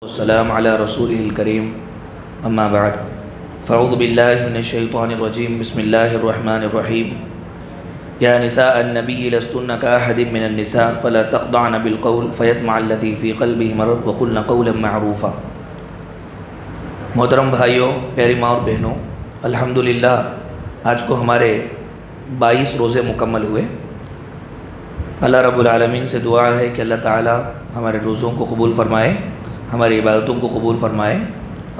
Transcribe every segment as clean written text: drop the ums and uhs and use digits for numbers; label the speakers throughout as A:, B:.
A: السلام علی رسولہ الکریم اما بعد فاعوذ باللہ من الشیطان الرجیم بسم اللہ الرحمن الرحیم یا نساء النبی لستن کاحد من النساء فلا تخضعن بالقول فیطمع الذی فی قلبہ مرض وقلن قولا معروفا۔ محترم بھائیوں، پیاری ماں اور بہنوں، الحمدللہ آج کو ہمارے 22 روزے مکمل ہوئے۔ اللہ رب العالمین سے دعا ہے کہ اللہ تعالی ہمارے روزوں کو قبول فرمائے، ہماری عبادتوں کو قبول فرمائے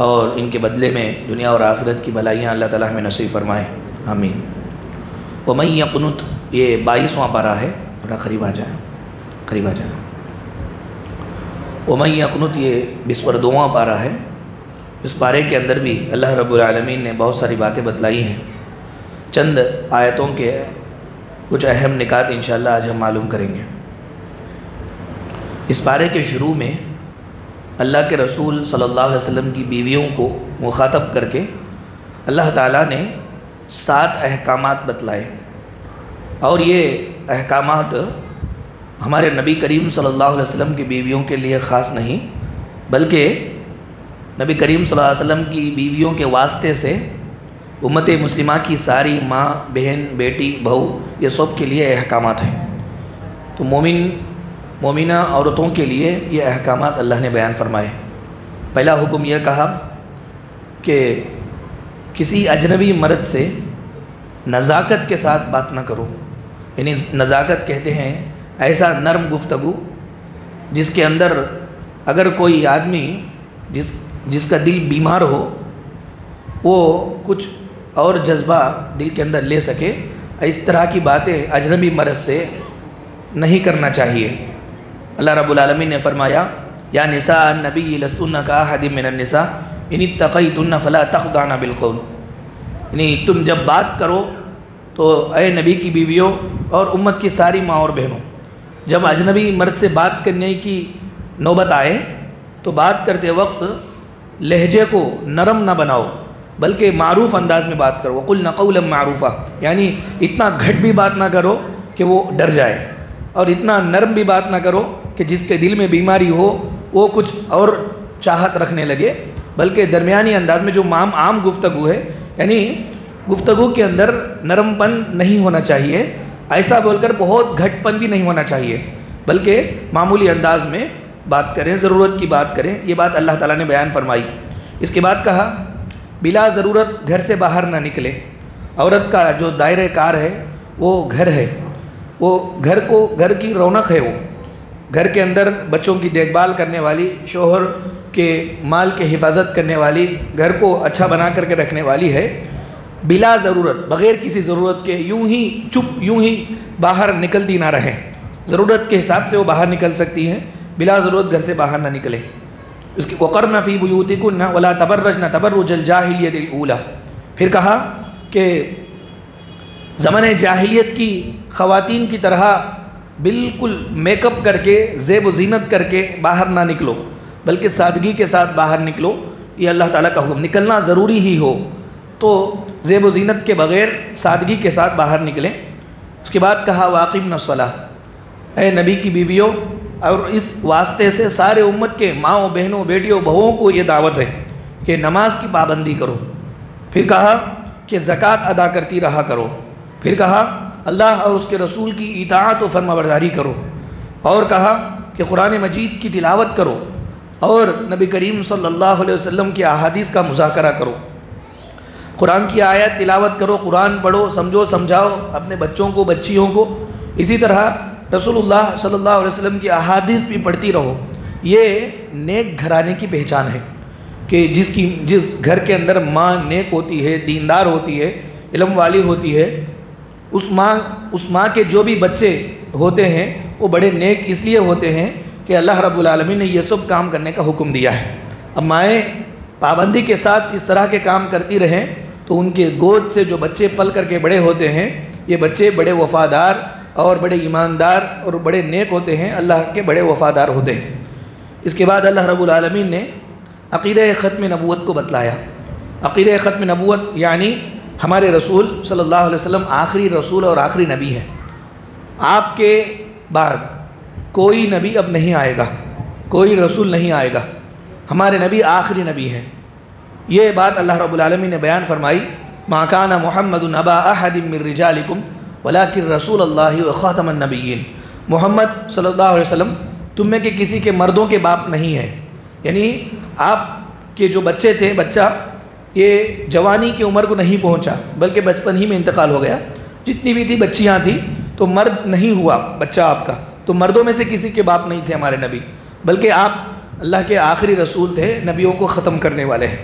A: اور ان کے بدلے میں دنیا اور آخرت کی بھلائیاں اللہ تعالی ہمیں نصیب فرمائے، آمین۔ وَمَن يَقْنُتْ، یہ 22واں پارہ ہے، تھوڑا قریب آ جائیں۔ وَمَن يَقْنُتْ یہ 22واں پارہ ہے۔ اس پارے کے اندر بھی اللہ رب العالمین نے بہت ساری باتیں بتلائی ہیں۔ چند آیتوں کے کچھ اہم نکات انشاءاللہ آج ہم معلوم کریں گے۔ اس پارے کے شروع میں اللہ کے رسول صلی اللہ علیہ وسلم کی بیویوں کو مخاطب کر کے اللہ تعالیٰ نے 7 احکامات بتلائے، اور یہ احکامات ہمارے نبی کریم صلی اللہ علیہ وسلم کی بیویوں کے لیے خاص نہیں، بلکہ نبی کریم صلی اللہ علیہ وسلم کی بیویوں کے واسطے سے امت مسلمہ کی ساری ماں، بہن، بیٹی، بہو، یہ سب کے لیے احکامات ہیں۔ تو مومنہ عورتوں کے لیے یہ احکامات اللہ نے بیان فرمائے۔ پہلا حکم یہ کہا کہ کسی اجنبی مرد سے نزاکت کے ساتھ بات نہ کرو، یعنی نزاکت کہتے ہیں ایسا نرم گفتگو جس کے اندر اگر کوئی آدمی جس کا دل بیمار ہو وہ کچھ اور جذبہ دل کے اندر لے سکے، اس طرح کی باتیں اجنبی مرد سے نہیں کرنا چاہیے۔ اللہ رب العالمین نے فرمایا یا نساء النبی لستن کاحد من النساء ان اتقیتن فلا تخضعن بالقول، یعنی تم جب بات کرو تو اے نبی کی بیویوں اور امت کی ساری ماں اور بہنوں، جب اجنبی مرد سے بات کرنے کی نوبت آئے تو بات کرتے وقت لہجے کو نرم نہ بناؤ بلکہ معروف انداز میں بات کرو۔ وقلن قولا معروفا، یعنی اتنا گھٹ بھی بات نہ کرو کہ وہ ڈر جائے، اور اتنا نرم بھی بات نہ کرو کہ جس کے دل میں بیماری ہو وہ کچھ اور چاہت رکھنے لگے، بلکہ درمیانی انداز میں جو عام گفتگو ہے، یعنی گفتگو کے اندر نرم پن نہیں ہونا چاہیے، ایسا بول کر بہت گھٹ پن بھی نہیں ہونا چاہیے، بلکہ معمولی انداز میں بات کریں، ضرورت کی بات کریں۔ یہ بات اللہ تعالیٰ نے بیان فرمائی۔ اس کے بعد کہا بلا ضرورت گھر سے باہر نہ نکلے۔ عورت کا جو دائرہ کار ہے وہ گھر ہے، وہ گھر کی رونق ہے، وہ گھر کے اندر بچوں کی دیکھ بھال کرنے والی، شوہر کے مال کے حفاظت کرنے والی، گھر کو اچھا بنا کر کے رکھنے والی ہے۔ بلا ضرورت، بغیر کسی ضرورت کے یوں ہی باہر نکلتی نہ رہیں، ضرورت کے حساب سے وہ باہر نکل سکتی ہیں، بلا ضرورت گھر سے باہر نہ نکلے۔ اس کی وقرن فی بیوتکن ولا تبرجن تبرج الجاہلیۃ الاولی، پھر کہا کہ زمانہ جاہلیت کی خواتین کی طرح بالکل میک اپ کر کے، زیب و زینت کر کے باہر نہ نکلو، بلکہ سادگی کے ساتھ باہر نکلو۔ یہ اللہ تعالیٰ کا حکم، نکلنا ضروری ہی ہو تو زیب و زینت کے بغیر سادگی کے ساتھ باہر نکلیں۔ اس کے بعد کہا واقمنا الصلاۃ، اے نبی کی بیویوں، اور اس واسطے سے سارے امت کے ماؤں، بہنوں، بیٹیوں، بہوؤں کو یہ دعوت ہے کہ نماز کی پابندی کرو۔ پھر کہا کہ زکوٰۃ ادا کرتی رہا کرو۔ پھر کہا اللہ اور اس کے رسول کی اطاعت و فرما برداری کرو، اور کہا کہ قرآن مجید کی تلاوت کرو اور نبی کریم صلی اللہ علیہ وسلم کی احادیث کا مذاکرہ کرو، قرآن کی آیت تلاوت کرو، قرآن پڑھو، سمجھو، سمجھاؤ اپنے بچوں کو، بچیوں کو، اسی طرح رسول اللہ صلی اللہ علیہ وسلم کی احادیث بھی پڑھتی رہو۔ یہ نیک گھرانے کی پہچان ہے کہ جس گھر کے اندر ماں نیک ہوتی ہے، دیندار ہوتی ہے، علم والی ہوتی ہے، اس ماں کے جو بھی بچے ہوتے ہیں وہ بڑے نیک اس لیے ہوتے ہیں کہ اللہ رب العالمین نے یہ سب کام کرنے کا حکم دیا ہے۔ اب مائیں پابندی کے ساتھ اس طرح کے کام کرتی رہیں تو ان کے گود سے جو بچے پل کر کے بڑے ہوتے ہیں، یہ بچے بڑے وفادار اور بڑے ایماندار اور بڑے نیک ہوتے ہیں، اللہ کے بڑے وفادار ہوتے ہیں۔ اس کے بعد اللہ رب العالمین نے عقیدہ ختم نبوت کو بتلایا۔ عقیدہ ختم نبوت یعنی ہمارے رسول صلی اللہ علیہ وسلم آخری رسول اور آخری نبی ہیں۔ آپ کے بعد کوئی نبی اب نہیں آئے گا، کوئی رسول نہیں آئے گا، ہمارے نبی آخری نبی ہیں۔ یہ بات اللہ رب العالمین نے بیان فرمائی، ما کان محمد ابا احد من رجالکم ولکن رسول اللہ وخاتم النبیین۔ محمد صلی اللہ علیہ وسلم تم میں کے کسی کے مردوں کے باپ نہیں ہے، یعنی آپ کے جو بچے تھے، بچہ یہ جوانی کی عمر کو نہیں پہنچا بلکہ بچپن ہی میں انتقال ہو گیا، جتنی بھی تھی بچیاں تھیں، تو مرد نہیں ہوا بچہ آپ کا، تو مردوں میں سے کسی کے باپ نہیں تھے ہمارے نبی، بلکہ آپ اللہ کے آخری رسول تھے، نبیوں کو ختم کرنے والے ہیں۔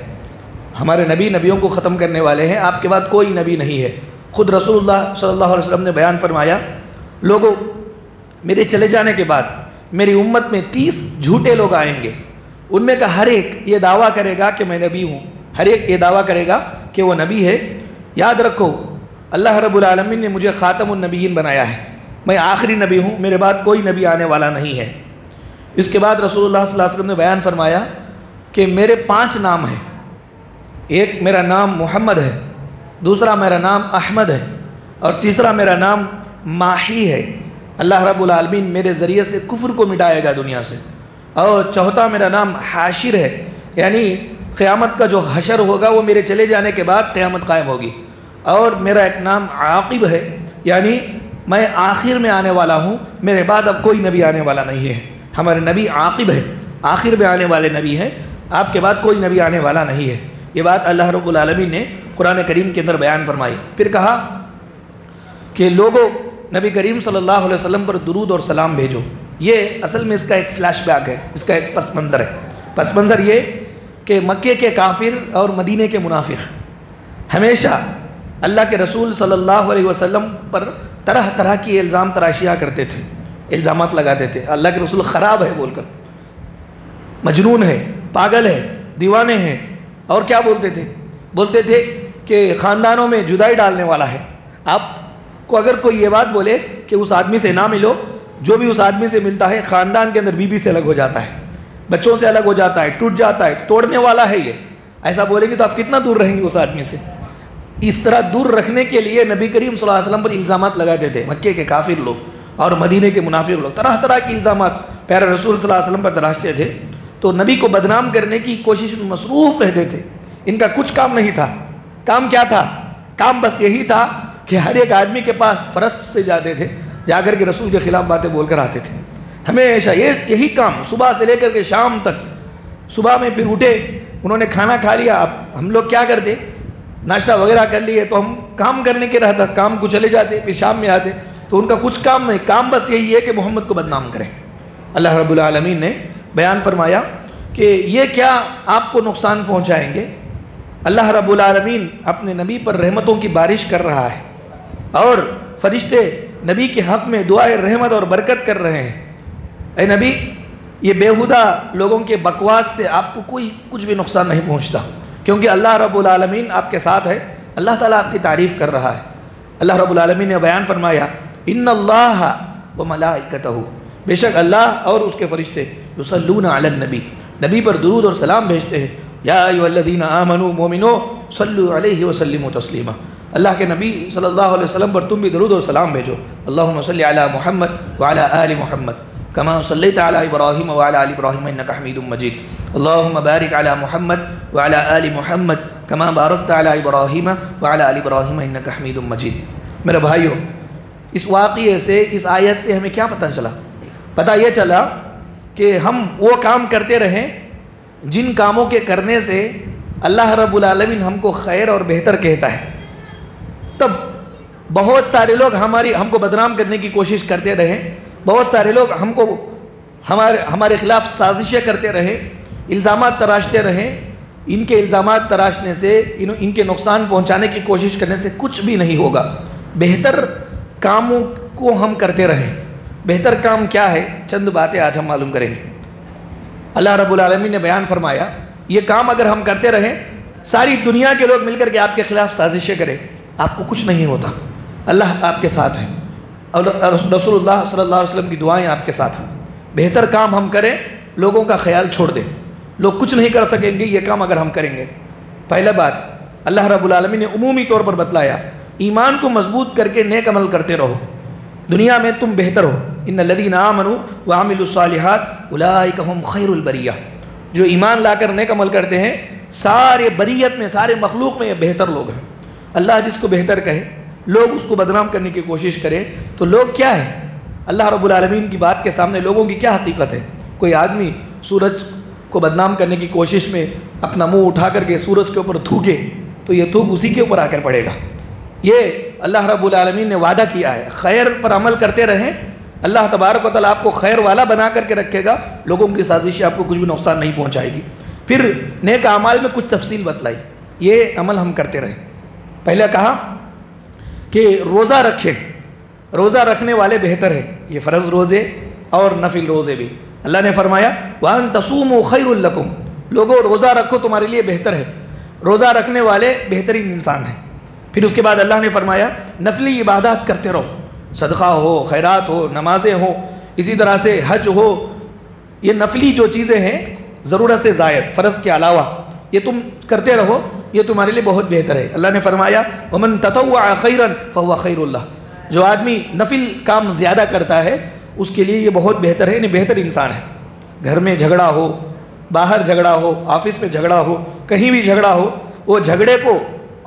A: ہمارے نبی نبیوں کو ختم کرنے والے ہیں، آپ کے بعد کوئی نبی نہیں ہے۔ خود رسول اللہ صلی اللہ علیہ وسلم نے بیان فرمایا، لوگوں میرے چلے جانے کے بعد میری امت میں 30 جھوٹے لوگ آئیں گے، ان میں کا ہر ایک یہ دعویٰ کرے گا کہ میں نبی ہوں، ہر ایک یہ دعویٰ کرے گا کہ وہ نبی ہے۔ یاد رکھو اللہ رب العالمین نے مجھے خاتم النبیین بنایا ہے، میں آخری نبی ہوں، میرے بعد کوئی نبی آنے والا نہیں ہے۔ اس کے بعد رسول اللہ صلی اللہ علیہ وسلم نے بیان فرمایا کہ میرے 5 نام ہیں، ایک میرا نام محمد ہے، دوسرا میرا نام احمد ہے، اور تیسرا میرا نام ماحی ہے، اللہ رب العالمین میرے ذریعے سے کفر کو مٹائے گا دنیا سے، اور چوتھا میرا نام حاشر ہے، یعنی قیامت کا جو حشر ہوگا وہ میرے چلے جانے کے بعد قیامت قائم ہوگی، اور میرا ایک نام عاقب ہے، یعنی میں آخر میں آنے والا ہوں، میرے بعد اب کوئی نبی آنے والا نہیں ہے۔ ہمارے نبی عاقب ہے، آخر میں آنے والے نبی ہیں، آپ کے بعد کوئی نبی آنے والا نہیں ہے۔ یہ بات اللہ رب العالمین نے قرآن کریم کے اندر بیان فرمائی۔ پھر کہا کہ لوگوں نبی کریم صلی اللہ علیہ وسلم پر درود اور سلام بھیجو۔ یہ اصل میں اس کا ایک فلیش بیک ہے، اس کا ایک پس منظر ہے۔ پس منظر یہ کہ مکے کے کافر اور مدینے کے منافق ہمیشہ اللہ کے رسول صلی اللہ علیہ وسلم پر طرح طرح کی الزام تراشیاں کرتے تھے، الزامات لگاتے تھے، اللہ کے رسول خراب ہے بول کر، مجنون ہے، پاگل ہے، دیوانے ہیں، اور کیا بولتے تھے؟ بولتے تھے کہ خاندانوں میں جدائی ڈالنے والا ہے۔ آپ کو اگر کوئی یہ بات بولے کہ اس آدمی سے نہ ملو، جو بھی اس آدمی سے ملتا ہے خاندان کے اندر بیوی سے الگ ہو جاتا ہے، بچوں سے الگ ہو جاتا ہے، ٹوٹ جاتا ہے، توڑنے والا ہے یہ، ایسا بولیں گے تو آپ کتنا دور رہیں گے اس آدمی سے؟ اس طرح دور رکھنے کے لیے نبی کریم صلی اللہ علیہ وسلم پر الزامات لگاتے تھے مکے کے کافر لوگ اور مدینے کے منافق لوگ، طرح طرح کی الزامات پیارے رسول صلی اللہ علیہ وسلم پر تراشتے تھے، تو نبی کو بدنام کرنے کی کوشش میں مصروف رہتے تھے۔ ان کا کچھ کام نہیں تھا، کام کیا تھا؟ کام بس یہی تھا کہ ہر ایک آدمی کے پاس فرس سے جاتے تھے، جا کر کے رسول کے خلاف باتیں بول کر آتے تھے، ہمیشہ یہی کام صبح سے لے کر کے شام تک۔ صبح میں پھر اٹھے، انہوں نے کھانا کھا لیا، اب ہم لوگ کیا کرتے؟ ناشتہ وغیرہ کر لیے تو ہم کام کرنے کے رہتا، کام کو چلے جاتے، پھر شام میں آتے، تو ان کا کچھ کام نہیں، کام بس یہی ہے کہ محمد کو بدنام کریں۔ اللہ رب العالمین نے بیان فرمایا کہ یہ کیا آپ کو نقصان پہنچائیں گے؟ اللہ رب العالمین اپنے نبی پر رحمتوں کی بارش کر رہا ہے، اور فرشتے نبی کے حق میں دعائے رحمت اور برکت کر رہے ہیں۔ اے نبی، یہ بیہودہ لوگوں کے بکواس سے آپ کو کوئی کچھ بھی نقصان نہیں پہنچتا، کیونکہ اللہ رب العالمین آپ کے ساتھ ہے، اللہ تعالیٰ آپ کی تعریف کر رہا ہے۔ اللہ رب العالمین نے بیان فرمایا، ان اللہ و ملائکتہ، بے شک اللہ اور اس کے فرشتے یصلون علی النبی، نبی پر درود اور سلام بھیجتے ہیں۔ یا ایھا الذین آمنوا، مومنو صلوا علیہ وسلموا تسلیما، اللہ کے نبی صلی اللہ علیہ وسلم پر تم بھی درود اور سلام بھیجو۔ اللہم صلی علی محمد وعلی آل محمد کما صلیت علی ابراہیم وعلی آل ابراہیم انک حمید مجید، اللہم بارک علی محمد وعلی آل محمد کما بارکت علی ابراہیم وعلی آل ابراہیم انک حمید مجید۔ میرے بھائیو، اس واقعے سے، اس آیت سے ہمیں کیا پتہ چلا؟ پتہ یہ چلا کہ ہم وہ کام کرتے رہیں جن کاموں کے کرنے سے اللہ رب العالمین ہم کو خیر اور بہتر کہتا ہے۔ تب بہت سارے لوگ ہم کو بدنام کرنے کی کوشش کرتے رہے، بہت سارے لوگ ہمارے خلاف سازشیں کرتے رہے، الزامات تراشتے رہے۔ ان کے الزامات تراشنے سے، ان کے نقصان پہنچانے کی کوشش کرنے سے کچھ بھی نہیں ہوگا۔ بہتر کاموں کو ہم کرتے رہیں۔ بہتر کام کیا ہے؟ چند باتیں آج ہم معلوم کریں گے۔ اللہ رب العالمین نے بیان فرمایا، یہ کام اگر ہم کرتے رہیں، ساری دنیا کے لوگ مل کر کے آپ کے خلاف سازشیں کریں، آپ کو کچھ نہیں ہوتا، اللہ آپ کے ساتھ ہے، اور رسول اللہ صلی اللہ علیہ وسلم کی دعائیں آپ کے ساتھ ہیں۔ بہتر کام ہم کریں، لوگوں کا خیال چھوڑ دیں، لوگ کچھ نہیں کر سکیں گے یہ کام اگر ہم کریں گے۔ پہلا بات، اللہ رب العالمین نے عمومی طور پر بتلایا، ایمان کو مضبوط کر کے نیک عمل کرتے رہو، دنیا میں تم بہتر ہو۔ ان الذین آمنوا وعملوا الصالحات اولئک هم خیر البریہ، جو ایمان لا کر نیک عمل کرتے ہیں، سارے بریت میں، سارے مخلوق میں یہ بہتر لوگ ہیں۔ اللہ جس کو بہتر کہے، لوگ اس کو بدنام کرنے کی کوشش کرے تو لوگ کیا ہے؟ اللہ رب العالمین کی بات کے سامنے لوگوں کی کیا حقیقت ہے؟ کوئی آدمی سورج کو بدنام کرنے کی کوشش میں اپنا منہ اٹھا کر کے سورج کے اوپر تھوکے تو یہ تھوک اسی کے اوپر آ کر پڑے گا۔ یہ اللہ رب العالمین نے وعدہ کیا ہے، خیر پر عمل کرتے رہیں، اللہ تبارک و تعالیٰ آپ کو خیر والا بنا کر کے رکھے گا، لوگوں کی سازشیں آپ کو کچھ بھی نقصان نہیں پہنچائے گی۔ پھر نیک اعمال میں کچھ تفصیل بتلائی، یہ عمل ہم کرتے رہیں۔ پہلے کہا کہ روزہ رکھیں، روزہ رکھنے والے بہتر ہیں، یہ فرض روزے اور نفل روزے بھی۔ اللہ نے فرمایا وَأَن تَصُومُوا خَيْرٌ لَكُمْ، لوگوں روزہ رکھو تمہارے لیے بہتر ہے، روزہ رکھنے والے بہترین انسان ہیں۔ پھر اس کے بعد اللہ نے فرمایا نفلی عبادات کرتے رہو، صدقہ ہو، خیرات ہو، نمازیں ہو، اسی طرح سے حج ہو، یہ نفلی جو چیزیں ہیں ضرورت سے زائد، فرض کے علاوہ یہ تم کرتے رہو، یہ تمہارے لیے بہت بہتر ہے۔ اللہ نے فرمایا وَمَن تَطَوَّعَ خَيْرًا فَهُوَ خَيْرٌ لَهُ، جو آدمی نفل کام زیادہ کرتا ہے اس کے لیے یہ بہت بہتر ہے، یعنی بہتر انسان ہے۔ گھر میں جھگڑا ہو، باہر جھگڑا ہو، آفس میں جھگڑا ہو، کہیں بھی جھگڑا ہو، وہ جھگڑے کو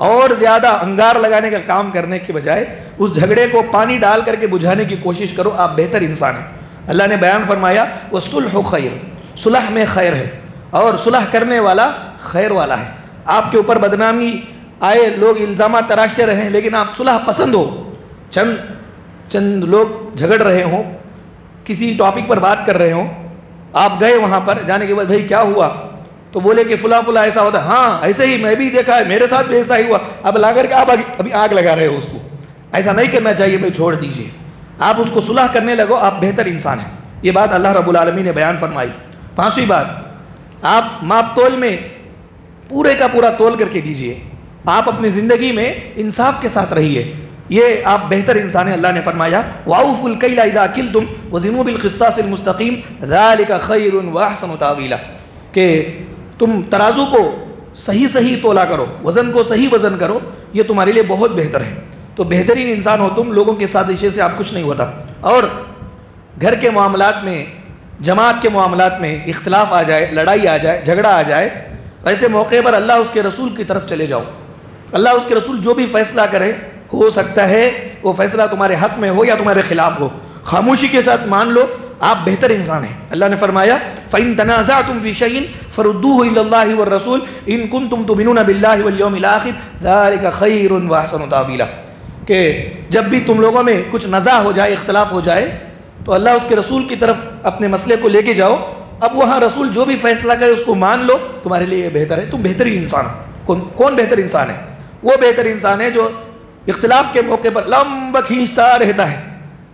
A: اور زیادہ انگار لگانے کا کام کرنے کے بجائے اس جھگڑے کو پانی ڈال کر کے بجھانے کی کوشش کرو، آپ بہتر انسان ہیں۔ اللہ نے بیان فرمایا وَالصُّلْحُ خَيْرٌ، صلح میں خیر ہے اور صلح کرنے والا خیر والا ہے۔ آپ کے اوپر بدنامی آئے، لوگ الزامات تراشتے رہیں، لیکن آپ صلح پسند ہو، چند لوگ جھگڑ رہے ہوں، کسی ٹاپک پر بات کر رہے ہوں، آپ گئے وہاں پر، جانے کے بعد بھائی کیا ہوا تو بولے کہ فلاں فلاں ایسا ہوتا ہے، ہاں ایسے ہی میں بھی دیکھا ہے، میرے ساتھ بھی ایسا ہی ہوا، اب لا کر کے آپ ابھی آگ لگا رہے ہو اس کو، ایسا نہیں کرنا چاہیے، بھائی چھوڑ دیجئے، آپ اس کو صلح کرنے لگو، آپ بہتر انسان ہیں۔ یہ بات اللہ رب العالمین نے بیان فرمائی۔ پانچویں بات، آپ ماپ تول میں پورے کا پورا تول کر کے دیجئے، آپ اپنی زندگی میں انصاف کے ساتھ رہیے، یہ آپ بہتر انسان ہیں۔ اللہ نے فرمایا وَأَوْفُوا الْكَيْلَ إِذَا كِلْتُمْ وَزِنُوا بِالْقِسْطَاسِ الْمُسْتَقِيمِ ذَلِكَ خَيْرٌ وَأَحْسَنُ تَأْوِيلًا، کہ تم ترازو کو صحیح تولا کرو، وزن کو صحیح وزن کرو، یہ تمہارے لیے بہت بہتر ہے۔ تو بہترین انسان ہو تم، لوگوں کے سازشیں سے آپ کچھ نہیں ہوتا۔ اور گھر کے معاملات میں، جماعت کے معاملات میں اختلاف آ جائے، لڑائی آ جائے، جھگڑا آ جائے، ایسے موقع پر اللہ اس کے رسول کی طرف چلے جاؤ۔ اللہ اس کے رسول جو بھی فیصلہ کرے، ہو سکتا ہے وہ فیصلہ تمہارے حق میں ہو یا تمہارے خلاف ہو، خاموشی کے ساتھ مان لو، آپ بہتر انسان ہیں۔ اللہ نے فرمایا فَإِن تَنَازَعْتُمْ فِي شَيْءٍ فَرُدُّوهُ إِلَى اللَّهِ وَالرَّسُولِ إِن كُنتُمْ تُؤْمِنُونَ بِاللَّهِ وَالْيَوْمِ الْآخِرِ ذَلِكَ خَيْرٌ وَأَحْسَنُ تَأْوِيلًا، کہ جب بھی تم لوگوں میں کچھ نزاع ہو جائے، اختلاف ہو جائے، تو اللہ اس کے رسول کی طرف اپنے مسئلے کو لے کے جاؤ، اب وہاں رسول جو بھی فیصلہ کرے اس کو مان لو، تمہارے لیے یہ بہتر ہے، تم بہترین انسان ہو۔ کون بہتر انسان ہے؟ وہ بہتر انسان ہے جو اختلاف کے موقع پر لمبا کھینچتا رہتا ہے،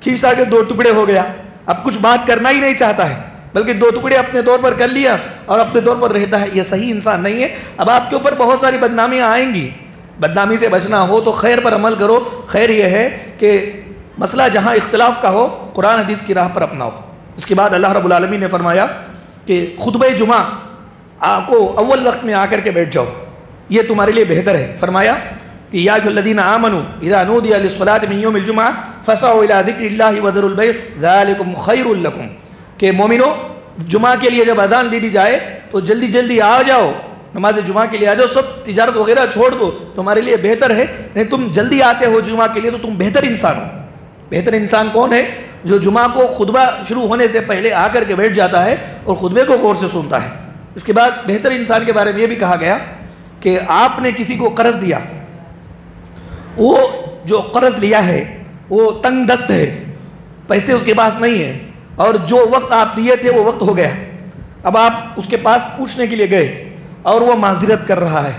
A: کھینچتا کے دو ٹکڑے ہو گیا، اب کچھ بات کرنا ہی نہیں چاہتا ہے، بلکہ دو ٹکڑے اپنے طور پر کر لیا اور اپنے طور پر رہتا ہے، یہ صحیح انسان نہیں ہے۔ اب آپ کے اوپر بہت ساری بدنامیاں آئیں گی، بدنامی سے بچنا ہو تو خیر پر عمل کرو۔ خیر یہ ہے کہ مسئلہ جہاں اختلاف کا ہو قرآن حدیث کی راہ پر اپناؤ۔ اس کے بعد اللہ رب العالمین نے فرمایا کہ خطبہ جمعہ کو اول وقت میں آ کر کے بیٹھ جاؤ، یہ تمہارے لیے بہتر ہے۔ فرمایا کہ یا ایھا الذین آمنوا اذا نودی للصلاۃ من یوم الجمعہ فاسعوا الی ذکر اللہ وذروا البیع ذلکم خیر لکم، کہ مومنو جمعہ کے لیے جب اذان دے دی جائے تو جلدی جلدی آ جاؤ، نماز جمعہ کے لیے آ جاؤ، سب تجارت وغیرہ چھوڑ دو، تمہارے لیے بہتر ہے۔ نہیں تم جلدی آتے ہو جمعہ کے لیے تو تم بہتر انسان ہو۔ بہتر انسان کون ہے؟ جو جمعہ کو خطبہ شروع ہونے سے پہلے آ کر کے بیٹھ جاتا ہے اور خطبے کو غور سے سنتا ہے۔ اس کے بعد بہتر انسان کے بارے میں یہ بھی کہا گیا کہ آپ نے کسی کو قرض دیا، وہ جو قرض لیا ہے وہ تنگ دست ہے، پیسے اس کے پاس نہیں ہے، اور جو وقت آپ دیے تھے وہ وقت ہو گیا، اب آپ اس کے پاس پوچھنے کے لیے گئے اور وہ معذرت کر رہا ہے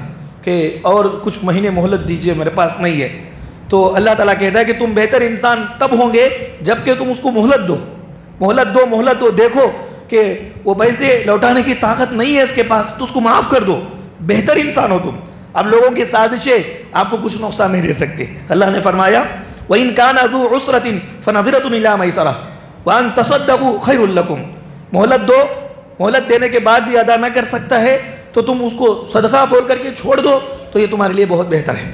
A: کہ اور کچھ مہینے مہلت دیجئے، میرے پاس نہیں ہے، تو اللہ تعالیٰ کہتا ہے کہ تم بہتر انسان تب ہوں گے جب کہ تم اس کو مہلت دو، دیکھو کہ وہ پیسے لوٹانے کی طاقت نہیں ہے اس کے پاس تو اس کو معاف کر دو، بہتر انسان ہو تم۔ اب لوگوں کی سازشیں آپ کو کچھ نقصان نہیں دے سکتے۔ اللہ نے فرمایا وَإِن كَانَ ذُو عُسْرَةٍ فَنَظِرَةٌ إِلَىٰ مَيْسَرَةٍ وَأَن تَصَدَّقُوا خَيْرٌ لَكُمْ، مہلت دو، مہلت دینے کے بعد بھی ادا نہ کر سکتا ہے تو تم اس کو صدقہ بول کر کے چھوڑ دو تو یہ تمہارے لیے بہت بہتر ہے،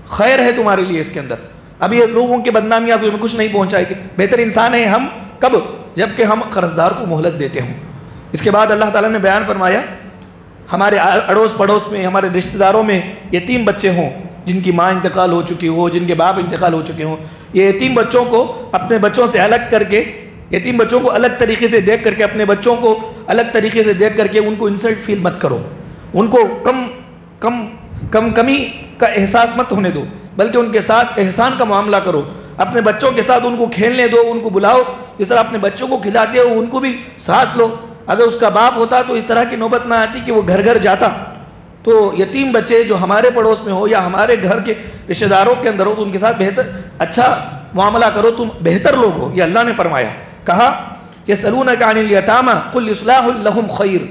A: خیر ہے تمہارے لیے اس کے اندر۔ اب یہ لوگوں کی بدنامیاں کو کچھ نہیں پہنچائے گی۔ بہتر انسان ہیں ہم کب؟ جب کہ ہم قرضدار کو مہلت دیتے ہوں۔ اس کے بعد اللہ تعالیٰ نے بیان فرمایا ہمارے اڑوس پڑوس میں، ہمارے رشتہ داروں میں یتیم بچے ہوں جن کی ماں انتقال ہو چکی ہو، جن کے باپ انتقال ہو چکے ہوں، یہ یتیم بچوں کو اپنے بچوں سے الگ کر کے، یتیم بچوں کو الگ طریقے سے دیکھ کر کے، اپنے بچوں کو الگ طریقے سے دیکھ کر کے ان کو انسلٹ فیل مت کرو، ان کو کمی کا احساس مت ہونے دو، بلکہ ان کے ساتھ احسان کا معاملہ کرو. اپنے بچوں کے ساتھ ان کو کھیلنے دو، ان کو بلاؤ، جس طرح اپنے بچوں کو کھلاتے ہو ان کو بھی ساتھ لو. اگر اس کا باپ ہوتا تو اس طرح کی نوبت نہ آتی کہ وہ گھر گھر جاتا. تو یتیم بچے جو ہمارے پڑوس میں ہو یا ہمارے گھر کے رشتہ داروں کے اندر ہو تو ان کے ساتھ اچھا معاملہ کرو، تم بہتر لوگ ہو. یہ اللہ نے فرمایا. کہا یسألونک عن الیتامی قل اصلاح لہم خیر.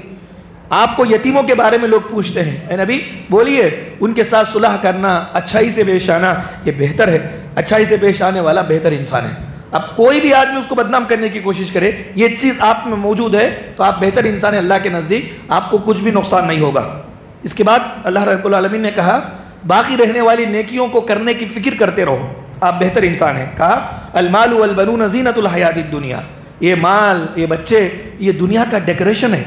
A: آپ کو یتیموں کے بارے میں لوگ پوچھتے ہیں، اے نبی بولیے ان کے ساتھ صلح کرنا، اچھائی سے پیش آنا یہ بہتر ہے. اچھائی سے پیش آنے والا بہتر انسان ہے. اب کوئی بھی آدمی اس کو بدنام کرنے کی کوشش کرے، یہ چیز آپ میں موجود ہے تو آپ بہتر انسان ہیں. اللہ کے نزدیک آپ کو کچھ بھی نقصان نہیں ہوگا. اس کے بعد اللہ رب العالمین نے کہا باقی رہنے والی نیکیوں کو کرنے کی فکر کرتے رہو، آپ بہتر انسان ہیں. کہا المال والبنون زینت الحیات الدنیا. یہ مال، یہ بچے، یہ دنیا کا ڈیکوریشن ہے،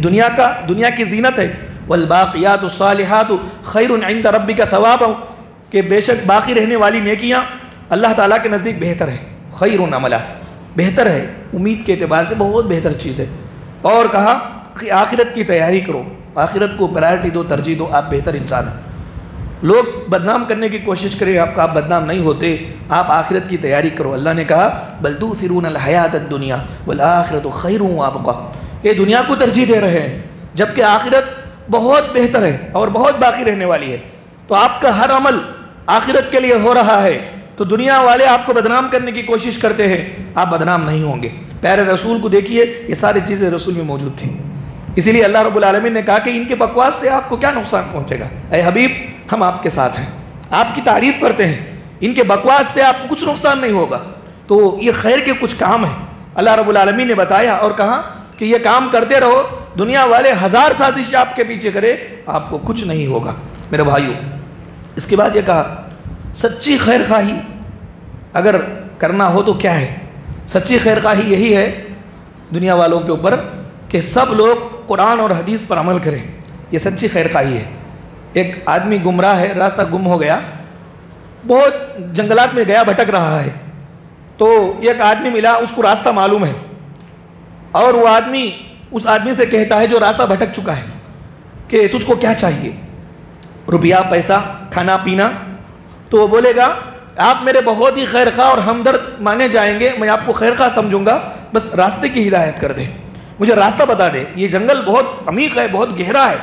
A: دنیا کی زینت ہے. والباقیات الصالحات خیر عند ربک ثوابا. کہ بے شک باقی رہنے والی نیکیاں اللہ تعالیٰ کے نزدیک بہتر ہے. خیر عملا، بہتر ہے، امید کے اعتبار سے بہت بہتر چیز ہے. اور کہا کہ آخرت کی تیاری کرو، آخرت کو پرائرٹی دو، ترجیح دو، آپ بہتر انسان ہیں. لوگ بدنام کرنے کی کوشش کریں، آپ بدنام نہیں ہوتے، آپ آخرت کی تیاری کرو. اللہ نے کہا بل تؤثرون الحیات الدنیا والآخرۃ خیر وابقیٰ. یہ دنیا کو ترجیح دے رہے ہیں جبکہ آخرت بہت بہتر ہے اور بہت باقی رہنے والی ہے. تو آپ کا ہر عمل آخرت کے لیے ہو رہا ہے تو دنیا والے آپ کو بدنام کرنے کی کوشش کرتے ہیں، آپ بدنام نہیں ہوں گے. پیارے رسول کو دیکھیے، یہ ساری چیزیں رسول میں موجود تھیں. اسی لیے اللہ رب العالمین نے کہا کہ ان کے بکواس سے آپ کو کیا نقصان پہنچے گا. اے حبیب ہم آپ کے ساتھ ہیں، آپ کی تعریف کرتے ہیں، ان کے بکواس سے آپ کو کچھ نقصان نہیں ہوگا. تو یہ خیر کے کچھ کام ہیں اللہ رب العالمین نے بتایا اور کہا کہ یہ کام کرتے رہو. دنیا والے 1000 سازش آپ کے پیچھے کرے، آپ کو کچھ نہیں ہوگا میرے بھائیوں. اس کے بعد یہ کہا سچی خیر خواہی اگر کرنا ہو تو کیا ہے. سچی خیر خواہی یہی ہے دنیا والوں کے اوپر کہ سب لوگ قرآن اور حدیث پر عمل کریں. یہ سچی خیر خواہی ہے. ایک آدمی گمراہ ہے، راستہ گم ہو گیا، بہت جنگلات میں گیا، بھٹک رہا ہے. تو ایک آدمی ملا، اس کو راستہ معلوم ہے، اور وہ آدمی اس آدمی سے کہتا ہے جو راستہ بھٹک چکا ہے کہ تجھ کو کیا چاہیے، روپیہ، پیسہ، کھانا پینا. تو وہ بولے گا آپ میرے بہت ہی خیر خواہ اور ہمدرد مانے جائیں گے، میں آپ کو خیر خواہ سمجھوں گا، بس راستے کی ہدایت کر دے، مجھے راستہ بتا دے. یہ جنگل بہت عمیق ہے، بہت گہرا ہے،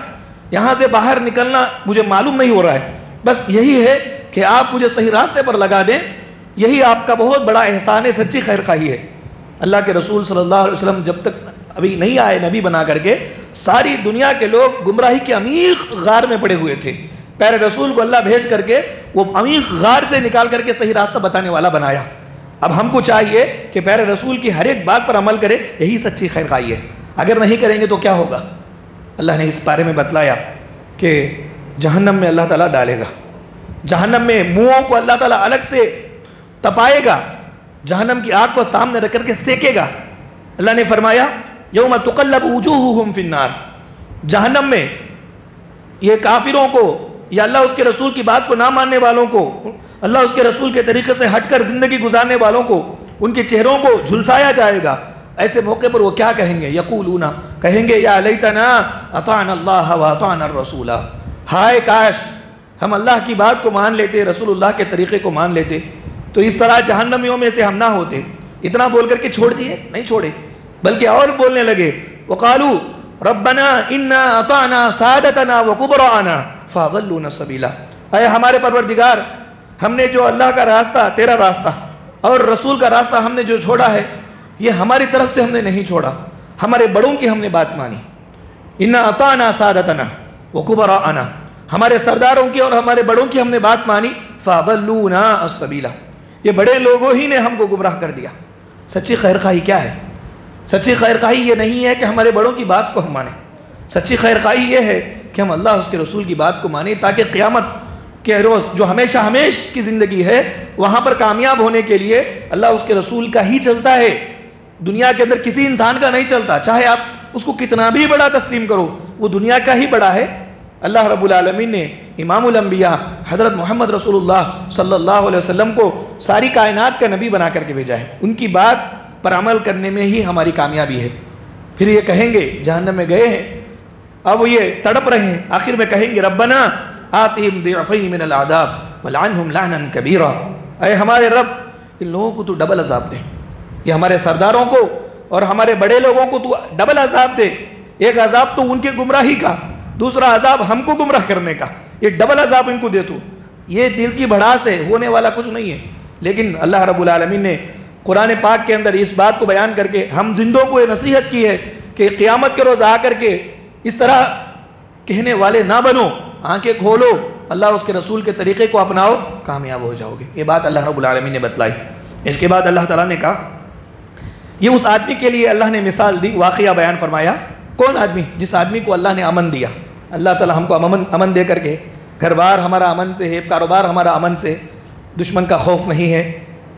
A: یہاں سے باہر نکلنا مجھے معلوم نہیں ہو رہا ہے، بس یہی ہے کہ آپ مجھے صحیح راستے پر لگا دیں، یہی آپ کا بہت بڑا احسان ہے، سچی خیر خواہی ہے. اللہ کے رسول صلی اللہ علیہ وسلم جب تک ابھی نہیں آئے نبی بنا کر کے، ساری دنیا کے لوگ گمراہی کے عمیق غار میں پڑے ہوئے تھے. پیارے رسول کو اللہ بھیج کر کے وہ عمیق غار سے نکال کر کے صحیح راستہ بتانے والا بنایا. اب ہم کو چاہیے کہ پیارے رسول کی ہر ایک بات پر عمل کرے، یہی سچی خیر خواہی ہے. اگر نہیں کریں گے تو کیا ہوگا؟ اللہ نے اس بارے میں بتلایا کہ جہنم میں اللہ تعالیٰ ڈالے گا، جہنم میں منہوں کو اللہ تعالیٰ الگ سے تپائے گا، جہنم کی آگ کو سامنے رکھ کر کے سیکے گا. اللہ نے فرمایا یوم تقلب وجوہہم فی النار. جہنم میں یہ کافروں کو یا اللہ اس کے رسول کی بات کو نہ ماننے والوں کو، اللہ اس کے رسول کے طریقے سے ہٹ کر زندگی گزارنے والوں کو، ان کے چہروں کو جھلسایا جائے گا. ایسے موقع پر وہ کیا کہیں گے؟ یقولون، کہیں گے یا لیتنا اطعنا اللہ واطعنا الرسول. ہائے کاش ہم اللہ کی بات کو مان لیتے، رسول اللہ کے طریقے کو مان لیتے تو اس طرح جہنمیوں میں سے ہم نہ ہوتے. اتنا بول کر کے چھوڑ دیے؟ نہیں چھوڑے، بلکہ اور بولنے لگے. وقالو ربنا انا اطعنا سادتنا وکبراءنا فاضلونا السبیل. اے ہمارے پروردگار، ہم نے جو اللہ کا راستہ، تیرا راستہ اور رسول کا راستہ ہم نے جو چھوڑا ہے، یہ ہماری طرف سے ہم نے نہیں چھوڑا، ہمارے بڑوں کی ہم نے بات مانی. انا اطعنا سادتنا وکبراءنا، ہمارے سرداروں کی اور ہمارے بڑوں کی ہم نے بات مانی. فاضلونا السبیل، یہ بڑے لوگوں ہی نے ہم کو گمراہ کر دیا. سچی خیر خواہی کیا ہے؟ سچی خیر خواہی یہ نہیں ہے کہ ہمارے بڑوں کی بات کو ہم مانیں. سچی خیر خواہی یہ ہے کہ ہم اللہ اس کے رسول کی بات کو مانیں تاکہ قیامت کے روز جو ہمیشہ ہمیش کی زندگی ہے وہاں پر کامیاب ہونے کے لیے اللہ اس کے رسول کا ہی چلتا ہے. دنیا کے اندر کسی انسان کا نہیں چلتا، چاہے آپ اس کو کتنا بھی بڑا تسلیم کرو، وہ دنیا کا ہی بڑا ہے. اللہ رب العالمین نے امام الانبیاء حضرت محمد رسول اللہ صلی اللہ علیہ وسلم کو ساری کائنات کا نبی بنا کر کے بھیجا ہے. ان کی بات پر عمل کرنے میں ہی ہماری کامیابی ہے. پھر یہ کہیں گے جہنم میں گئے ہیں, اب یہ تڑپ رہے ہیں, آخر میں کہیں گے ربنا آتہم ضعفین من العذاب ولعنہم لعنا کبیرا, اے ہمارے رب ان لوگوں کو تو ڈبل عذاب دے. یہ ہمارے سرداروں کو اور ہمارے بڑے لوگوں کو تو ڈبل عذاب دے. ایک عذاب تو ان کے گمراہی کا, دوسرا عذاب ہم کو گمراہ کرنے کا, یہ ڈبل عذاب ان کو دے تو. یہ دل کی بھڑاس ہے, ہونے والا کچھ نہیں ہے. لیکن اللہ رب العالمین نے قرآن پاک کے اندر اس بات کو بیان کر کے ہم زندوں کو یہ نصیحت کی ہے کہ قیامت کے روز آ کر کے اس طرح کہنے والے نہ بنو, آنکھیں کھولو, اللہ اور اس کے رسول کے طریقے کو اپناؤ, کامیاب ہو جاؤ گے. یہ بات اللہ رب العالمین نے بتلائی. اس کے بعد اللہ تعالیٰ نے کہا, یہ اس آدمی کے لیے اللہ نے مثال دی, واقعہ بیان فرمایا. کون آدمی؟ جس آدمی کو اللہ نے امن دیا. اللہ تعالیٰ ہم کو امن دے کر کے, گھر بار ہمارا امن سے ہے, کاروبار ہمارا امن سے, دشمن کا خوف نہیں ہے.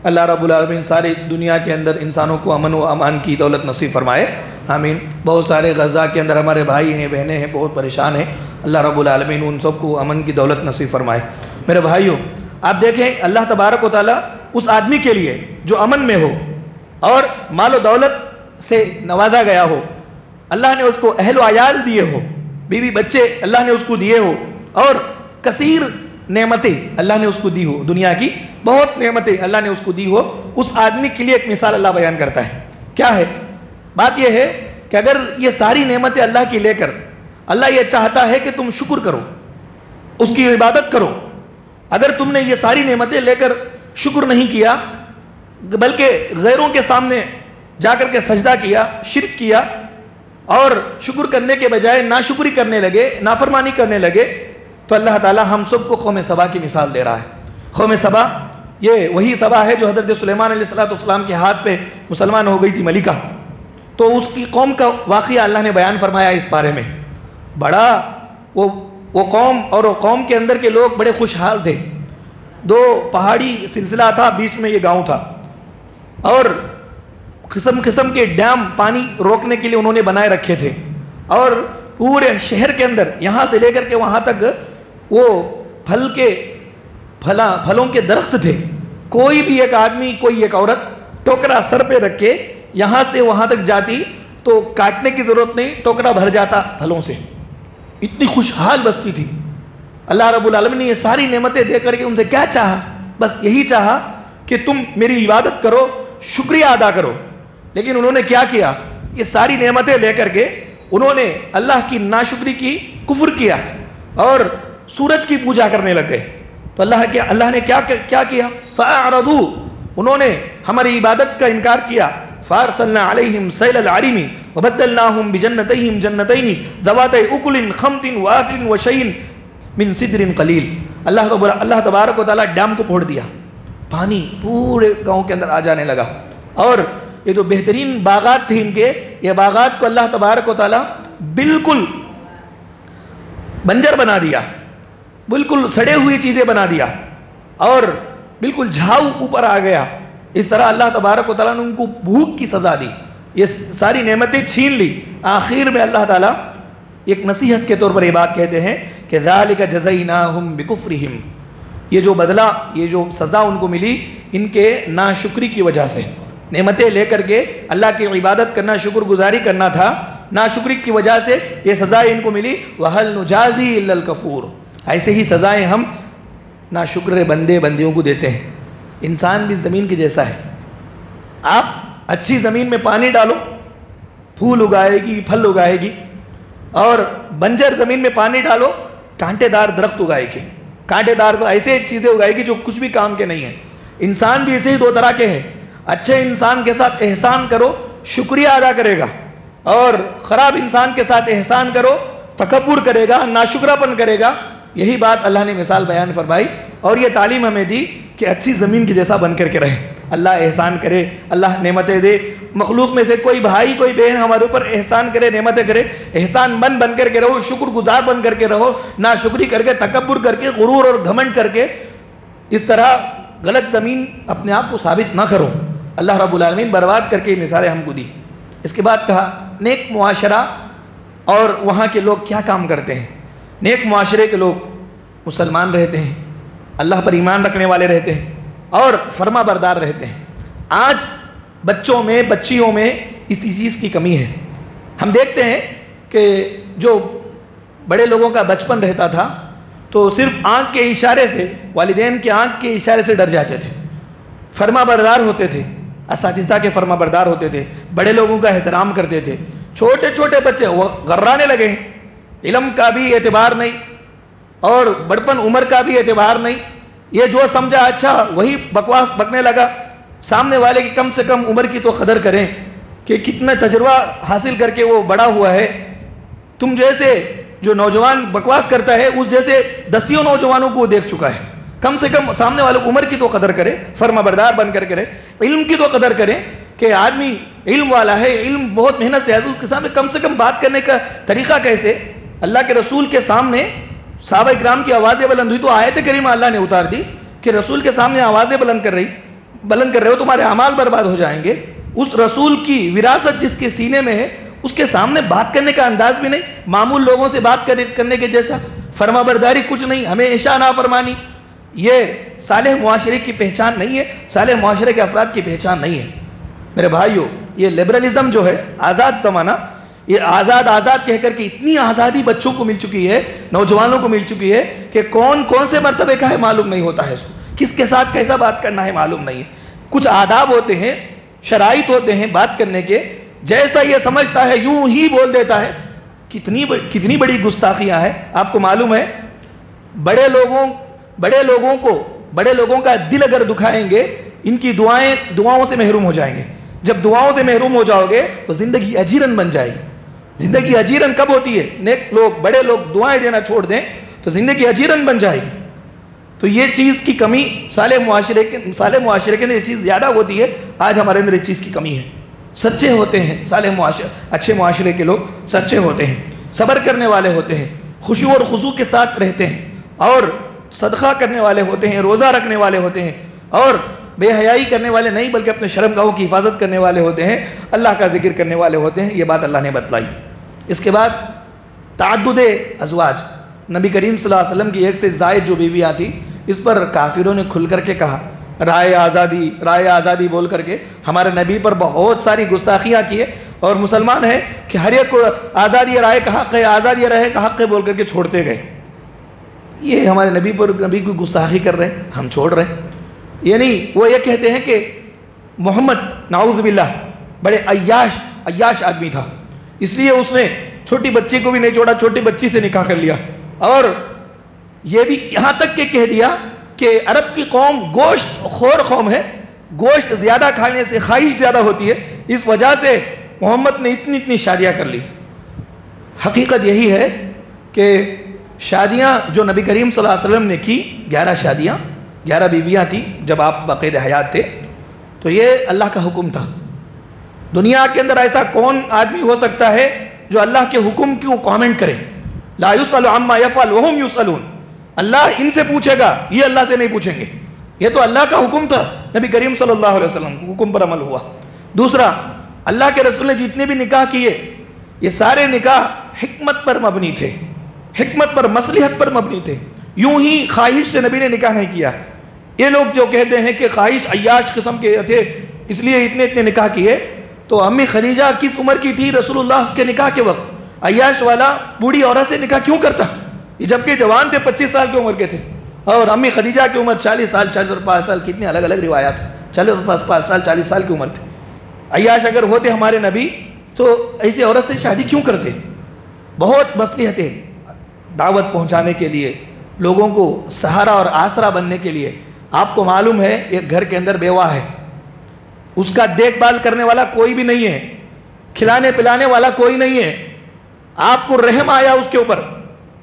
A: اللہ رب العالمین ساری دنیا کے اندر انسانوں کو امن و امان کی دولت نصیب فرمائے, آمین. بہت سارے غزہ کے اندر ہمارے بھائی ہیں, بہنیں ہیں, بہت پریشان ہیں. اللہ رب العالمین ان سب کو امن کی دولت نصیب فرمائے. میرے بھائیوں, آپ دیکھیں اللہ تبارک و تعالیٰ اس آدمی کے لیے جو امن میں ہو اور مال و دولت سے نوازا گیا ہو, اللہ نے اس کو اہل و عیال دیے ہو, بیوی بچے اللہ نے اس کو دیے ہو, اور کثیر نعمتیں اللہ نے اس کو دی ہو, دنیا کی بہت نعمتیں اللہ نے اس کو دی ہو, اس آدمی کے لیے ایک مثال اللہ بیان کرتا ہے. کیا ہے بات؟ یہ ہے کہ اگر یہ ساری نعمتیں اللہ کی لے کر اللہ یہ چاہتا ہے کہ تم شکر کرو, اس کی عبادت کرو. اگر تم نے یہ ساری نعمتیں لے کر شکر نہیں کیا بلکہ غیروں کے سامنے جا کر کے سجدہ کیا, شرک کیا, اور شکر کرنے کے بجائے ناشکری کرنے لگے, نافرمانی کرنے لگے, تو اللہ تعالیٰ ہم سب کو قوم سبا کی مثال دے رہا ہے. قوم سبا یہ وہی سبا ہے جو حضرت سلیمان علیہ السلام کے ہاتھ پہ مسلمان ہو گئی تھی, ملکہ. تو اس کی قوم کا واقعہ اللہ نے بیان فرمایا اس بارے میں. بڑا وہ قوم اور وہ قوم کے اندر کے لوگ بڑے خوشحال تھے. 2 پہاڑی سلسلہ تھا, بیچ میں یہ گاؤں تھا, اور قسم قسم کے ڈیم پانی روکنے کے لیے انہوں نے بنائے رکھے تھے. اور پورے شہر کے اندر یہاں سے لے کر کے وہاں تک وہ پھلوں کے درخت تھے. کوئی بھی ایک آدمی, کوئی ایک عورت ٹوکرا سر پہ رکھ کے یہاں سے وہاں تک جاتی تو کاٹنے کی ضرورت نہیں, ٹوکرا بھر جاتا پھلوں سے. اتنی خوشحال بستی تھی. اللہ رب العالمین نے یہ ساری نعمتیں دے کر کے ان سے کیا چاہا؟ بس یہی چاہا کہ تم میری عبادت کرو, شکریہ ادا کرو. لیکن انہوں نے کیا کیا؟ یہ ساری نعمتیں لے کر کے انہوں نے اللہ کی ناشکری کی, کفر کیا, اور سورج کی پوجا کرنے لگ گئے. تو اللہ نے کیا کیا؟ فَأَعْرَضُوا, انہوں نے ہماری عبادت کا انکار کیا. فَأَرْسَلْنَا عَلَيْهِمْ سَيْلَ الْعَرِمِ وَبَدَّلْنَاهُمْ بِجَنَّتَيْهِمْ جَنَّتَيْنِ ذَوَاتَيْ أُكُلٍ خَمْطٍ وَأَثْلٍ وَشَيْءٍ مِّن سِدْرٍ قَلِيلٍ. اللہ تبارک و تعالیٰ ڈیم کو پھوڑ دیا, پانی پورے گاؤں کے اندر آ جانے لگا, اور یہ جو بہترین باغات تھے ان کے, یہ باغات کو اللہ تبارک و تعالیٰ بالکل بنجر بنا دیا, بالکل سڑے ہوئی چیزیں بنا دیا, اور بالکل جھاؤ اوپر آ گیا. اس طرح اللہ تبارک و تعالیٰ نے ان کو بھوک کی سزا دی, یہ ساری نعمتیں چھین لی. آخر میں اللہ تعالیٰ ایک نصیحت کے طور پر یہ بات کہتے ہیں کہ ذَلِكَ جَزَيْنَاهُمْ بِكُفْرِهِمْ, یہ جو بدلہ, یہ جو سزا ان کو ملی ان کے ناشکری کی وجہ سے. نعمتیں لے کر کے اللہ کی عبادت کرنا, شکر گزاری کرنا تھا, ناشکری کی وجہ سے یہ سزائیں ان کو ملی. وَهَلْ نُجَازِي إِلَّا الْكَفُورُ, ایسے ہی سزائیں ہم ناشکر بندیوں کو دیتے ہیں. انسان بھی زمین کے جیسا ہے. آپ اچھی زمین میں پانی ڈالو, پھول اگائے گی, پھل اگائے گی, اور بنجر زمین میں پانی ڈالو, کانٹے دار درخت اگائے گی. کانٹے دار ایسے چیزیں اگائے گی جو کچھ بھی کام کے نہیں ہیں. انسان بھی ایسے ہی 2 طرح کے ہیں. اچھے انسان کے ساتھ احسان کرو, شکریہ ادا کرے گا, اور خراب انسان کے ساتھ احسان کرو, تکبر کرے گا, ناشکراپن کرے گا. یہی بات اللہ نے مثال بیان فرمائی, اور یہ تعلیم ہمیں دی کہ اچھی زمین کے جیسا بن کر کے رہے. اللہ احسان کرے, اللہ نعمتیں دے, مخلوق میں سے کوئی بھائی کوئی بہن ہمارے اوپر احسان کرے, نعمتیں کرے, احسان بن کر کے رہو, شکر گزار بن کر کے رہو, ناشکری کر کے, تکبر کر کے, غرور اور گھمنڈ کر کے اس طرح غلط زمین اپنے آپ کو ثابت نہ کرو. اللہ رب العالمین برباد کر کے مثالیں ہم کو دی. اس کے بعد کہا نیک معاشرہ اور وہاں کے لوگ کیا کام کرتے ہیں. نیک معاشرے کے لوگ مسلمان رہتے ہیں, اللہ پر ایمان رکھنے والے رہتے ہیں اور فرما بردار رہتے ہیں. آج بچوں میں بچیوں میں اسی چیز کی کمی ہے. ہم دیکھتے ہیں کہ جو بڑے لوگوں کا بچپن رہتا تھا تو صرف آنکھ کے اشارے سے, والدین کے آنکھ کے اشارے سے ڈر جاتے تھے, فرما بردار ہوتے تھے, اساتذہ کے فرما بردار ہوتے تھے, بڑے لوگوں کا احترام کرتے تھے. چھوٹے چھوٹے بچے وہ غرانے لگے ہیں, علم کا بھی اعتبار نہیں اور بڑپن عمر کا بھی اعتبار نہیں. یہ جو سمجھا اچھا وہی بکواس بکنے لگا. سامنے والے کی کم سے کم عمر کی تو قدر کریں کہ کتنا تجربہ حاصل کر کے وہ بڑا ہوا ہے. تم جیسے جو نوجوان بکواس کرتا ہے اس جیسے دسیوں نوجوانوں کو دیکھ چکا ہے. کم سے کم سامنے والوں عمر کی تو قدر کرے, فرما بردار بن کر کرے, علم کی تو قدر کریں کہ آدمی علم والا ہے, علم بہت محنت سے ہے. اس کے سامنے کم سے کم بات کرنے کا طریقہ کیسے. اللہ کے رسول کے سامنے صحابہ اکرام کی آوازیں بلند ہوئی تو آیت کریمہ اللہ نے اتار دی کہ رسول کے سامنے آوازیں بلند کر رہے ہو تمہارے اعمال برباد ہو جائیں گے. اس رسول کی وراثت جس کے سینے میں ہے اس کے سامنے بات کرنے کا انداز بھی نہیں, معمول لوگوں سے بات کرنے کے جیسا, فرما برداری کچھ نہیں, ہمیشہ نافرمانی. یہ صالح معاشرے کی پہچان نہیں ہے, صالح معاشرے کے افراد کی پہچان نہیں ہے. میرے بھائیو, یہ لبرلزم جو ہے, آزاد زمانہ, یہ آزاد کہہ کر کے اتنی آزادی بچوں کو مل چکی ہے, نوجوانوں کو مل چکی ہے کہ کون سے مرتبے کا ہے معلوم نہیں ہوتا ہے, اس کو کس کے ساتھ کیسا بات کرنا ہے معلوم نہیں ہے. کچھ آداب ہوتے ہیں, شرائط ہوتے ہیں بات کرنے کے, جیسا یہ سمجھتا ہے یوں ہی بول دیتا ہے. کتنی بڑی گستاخیاں ہیں. آپ کو معلوم ہے بڑے لوگوں کا دل اگر دکھائیں گے ان کی دعاؤں سے محروم ہو جائیں گے. جب دعاؤں سے محروم ہو جاؤ گے تو زندگی اجیرن بن جائے گی. زندگی اجیرن کب ہوتی ہے؟ نیک لوگ, بڑے لوگ دعائیں دینا چھوڑ دیں تو زندگی اجیرن بن جائے گی. تو یہ چیز کی کمی صالح معاشرے کے اندر یہ چیز زیادہ ہوتی ہے. آج ہمارے اندر اس چیز کی کمی ہے. سچے ہوتے ہیں اچھے معاشرے کے لوگ, سچے ہوتے ہیں, صبر کرنے والے ہوتے ہیں, خشوع اور خضوع کے ساتھ رہتے ہیں, اور صدقہ کرنے والے ہوتے ہیں, روزہ رکھنے والے ہوتے ہیں, اور بے حیائی کرنے والے نہیں بلکہ اپنے شرمگاہوں کی حفاظت کرنے والے ہوتے ہیں, اللہ کا ذکر کرنے والے ہوتے ہیں. یہ بات اللہ نے بتلائی. اس کے بعد تعدد ازواج, نبی کریم صلی اللہ علیہ وسلم کی ایک سے زائد جو بیویاں تھیں, اس پر کافروں نے کھل کر کے کہا رائے آزادی بول کر کے ہمارے نبی پر بہت ساری گستاخیاں کیے, اور مسلمان ہیں کہ ہر ایک کو آزادی رائے کا حق ہے, آزادی رائے کا حق ہے بول کر کے چھوڑتے گئے. یہ ہمارے نبی کو گستاخی کر رہے ہیں, ہم چھوڑ رہے ہیں. یعنی وہ یہ کہتے ہیں کہ محمد نعوذ باللہ بڑے عیاش آدمی تھا, اس لیے اس نے چھوٹی بچی کو بھی نہیں چھوڑا, چھوٹی بچی سے نکاح کر لیا. اور یہ بھی یہاں تک کہ کہہ دیا کہ عرب کی قوم گوشت خور قوم ہے, گوشت زیادہ کھانے سے خواہش زیادہ ہوتی ہے, اس وجہ سے محمد نے اتنی شادیاں کر لی. حقیقت یہی ہے کہ شادیاں جو نبی کریم صلی اللہ علیہ وسلم نے کی 11 بیویاں تھیں جب آپ باقید حیات تھے, تو یہ اللہ کا حکم تھا. دنیا کے اندر ایسا کون آدمی ہو سکتا ہے جو اللہ کے حکم کی کامنٹ کرے؟ لا یسأل عما یفعل وہم یسألون. اللہ ان سے پوچھے گا, یہ اللہ سے نہیں پوچھیں گے. یہ تو اللہ کا حکم تھا, نبی کریم صلی اللہ علیہ وسلم حکم پر عمل ہوا. دوسرا, اللہ کے رسول نے جتنے بھی نکاح کیے یہ سارے نکاح حکمت پر مبنی تھے, حکمت پر, مصلحت پر مبنی تھے. یوں ہی خواہش سے نبی نے نکاح نہیں کیا. یہ لوگ جو کہتے ہیں کہ خواہش عیاش قسم کے تھے اس لیے اتنے نکاح کیے, تو امی خدیجہ کس عمر کی تھی رسول اللہ کے نکاح کے وقت؟ عیاش والا بوڑھی عورت سے نکاح کیوں کرتا؟ یہ جبکہ جوان تھے, 25 سال کی عمر کے تھے, اور امی خدیجہ کی عمر 40 سال, 40 اور 5 سال, کتنی الگ الگ روایات ہیں, 40 اور 5 سال, 40 سال کی عمر تھی. عیاش اگر ہوتے ہمارے نبی تو ایسی عورت سے شادی کیوں کرتے؟ بہت مصلحتیں, دعوت پہنچانے کے لیے, لوگوں کو سہارا اور آسرا بننے کے لیے. آپ کو معلوم ہے ایک گھر کے اندر بیوہ ہے, اس کا دیکھ بھال کرنے والا کوئی بھی نہیں ہے, کھلانے پلانے والا کوئی نہیں ہے. آپ کو رحم آیا اس کے اوپر,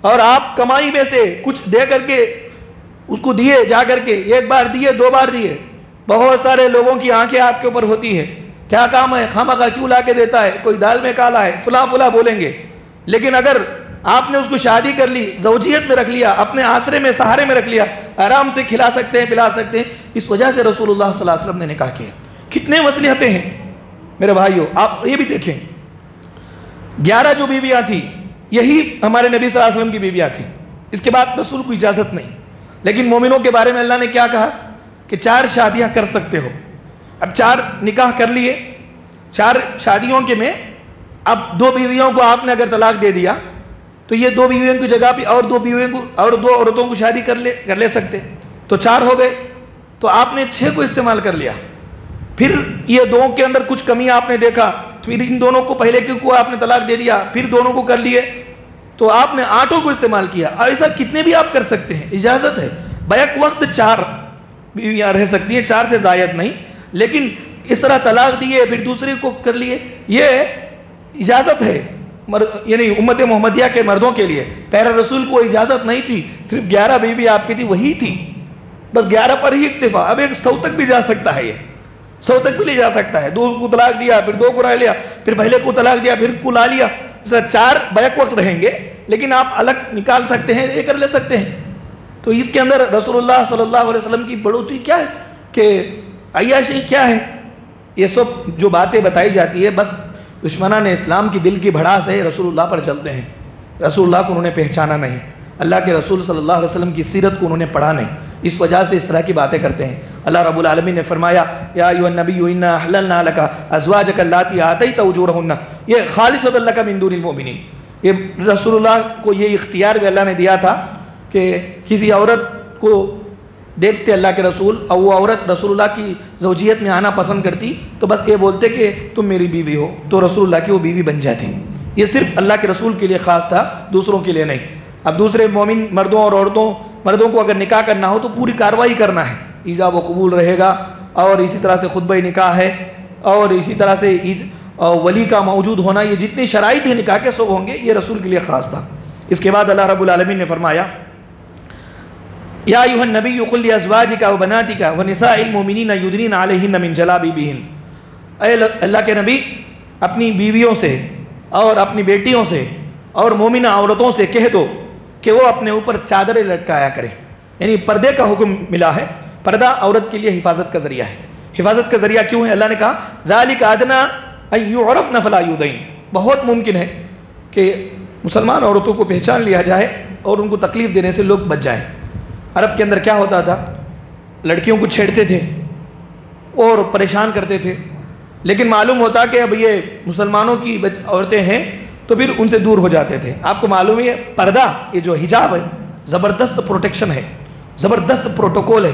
A: اور آپ کمائی میں سے کچھ دے کر کے اس کو دیے, جا کر کے 1 بار دیے, 2 بار دیے. بہت سارے لوگوں کی آنکھیں آپ کے اوپر ہوتی ہیں, کیا کام ہے, خامخواہ کیوں لا کے دیتا ہے, کوئی دال میں کالا ہے, فلاں بولیں گے. لیکن اگر آپ نے اس کو شادی کر لی, زوجیت میں رکھ لیا, اپنے آسرے میں, سہارے میں رکھ لیا, آرام سے کھلا سکتے ہیں, پلا سکتے ہیں. اس وجہ سے رسول اللہ صلی اللہ علیہ وسلم نے نکاح کیا. کتنے مصلحتیں ہیں میرے بھائیوں. آپ یہ بھی دیکھیں, 11 جو بیویاں تھیں یہی ہمارے نبی صلی اللہ علیہ وسلم کی بیویاں تھیں، اس کے بعد رسول کو اجازت نہیں۔ لیکن مومنوں کے بارے میں اللہ نے کیا کہا کہ 4 شادیاں کر سکتے ہو۔ اب 4 نکاح کر لیے، 4 شادیوں کے میں اب 2 بیویوں کو آپ نے اگر طلاق دے دیا تو یہ 2 بیویوں کی جگہ پہ اور 2 بیویوں کو اور 2 عورتوں کو شادی کر لے سکتے، تو 4 ہو گئے، تو آپ نے 6 کو استعمال کر لیا۔ پھر یہ 2 کے اندر کچھ کمی آپ نے دیکھا، پھر ان دونوں کو پہلے کو آپ نے طلاق دے دیا، پھر دونوں کو کر لیے، تو آپ نے 8 کو استعمال کیا۔ ایسا کتنے بھی آپ کر سکتے ہیں، اجازت ہے۔ بیک وقت 4 بیویاں رہ سکتی ہیں، 4 سے زائد نہیں، لیکن اس طرح طلاق دیے پھر دوسرے کو کر لیے، یہ اجازت ہے یعنی امت محمدیہ کے مردوں کے لیے۔ پیارے رسول کو اجازت نہیں تھی، صرف 11 بیوی آپ کی تھی، وہی تھی، بس 11 پر ہی اکتفا۔ اب ایک 100 تک بھی جا سکتا ہے، یہ 100 تک بھی لے جا سکتا ہے۔ 2 کو طلاق دیا، پھر 2 کو رہ لیا، پھر پہلے کو طلاق دیا، پھر کو لا لیا، 4 بیک وقت رہیں گے، لیکن آپ الگ نکال سکتے ہیں، یہ کر لے سکتے ہیں۔ تو اس کے اندر رسول اللہ صلی اللہ علیہ وسلم کی بڑھوتری کیا ہے کہ عیاشی کیا ہے، یہ سب جو باتیں بتائی جاتی ہے بس دشمنان اسلام کی دل کی بھڑاس ہے، رسول اللہ پر چلتے ہیں۔ رسول اللہ کو انہوں نے پہچانا نہیں، اللہ کے رسول صلی اللہ علیہ وسلم کی سیرت کو انہوں نے پڑھا نہیں، اس وجہ سے اس طرح کی باتیں کرتے ہیں۔ اللہ رب العالمین نے فرمایا یا ایھا النبی انا احللنا لک ازواجک اللاتی آتیت اجورہن، یہ خالصۃ لک من دون المؤمنین۔ یہ رسول اللہ کو یہ اختیار بھی اللہ نے دیا تھا کہ کسی عورت کو دیکھتے اللہ کے رسول اور وہ عورت رسول اللہ کی زوجیت میں آنا پسند کرتی تو بس یہ بولتے کہ تم میری بیوی ہو، تو رسول اللہ کی وہ بیوی بن جاتی۔ یہ صرف اللہ کے رسول کے لیے خاص تھا، دوسروں کے لیے نہیں۔ اب دوسرے مومن مردوں اور مردوں کو اگر نکاح کرنا ہو تو پوری کارروائی کرنا ہے، ایجاب و قبول رہے گا، اور اسی طرح سے خطبہ نکاح ہے، اور اسی طرح سے ولی کا موجود ہونا، یہ جتنی شرائط ہیں نکاح کے سب ہوں گے، یہ رسول کے لیے خاص تھا۔ اس کے بعد اللہ رب العالمین نے فرمایا یا ایھا النبی قل لازواجک وبناتک ونساء المؤمنین یدنین علیہن من جلابیبہن، اے اللہ کے نبی اپنی بیویوں سے اور اپنی بیٹیوں سے اور مومنہ عورتوں سے کہہ دو کہ وہ اپنے اوپر چادریں لٹکایا کریں، یعنی پردے کا حکم ملا ہے۔ پردہ عورت کے لیے حفاظت کا ذریعہ ہے۔ حفاظت کا ذریعہ کیوں ہے؟ اللہ نے کہا ذالک ادنیٰ ان یعرفن فلا یؤذین، بہت ممکن ہے کہ مسلمان عورتوں کو پہچان لیا جائے اور ان کو تکلیف دینے سے لوگ بچ جائیں۔ عرب کے اندر کیا ہوتا تھا، لڑکیوں کو چھیڑتے تھے اور پریشان کرتے تھے، لیکن معلوم ہوتا کہ اب یہ مسلمانوں کی عورتیں ہیں تو پھر ان سے دور ہو جاتے تھے۔ آپ کو معلوم ہے پردہ، یہ جو حجاب ہے، زبردست پروٹیکشن ہے، زبردست پروٹوکول ہے۔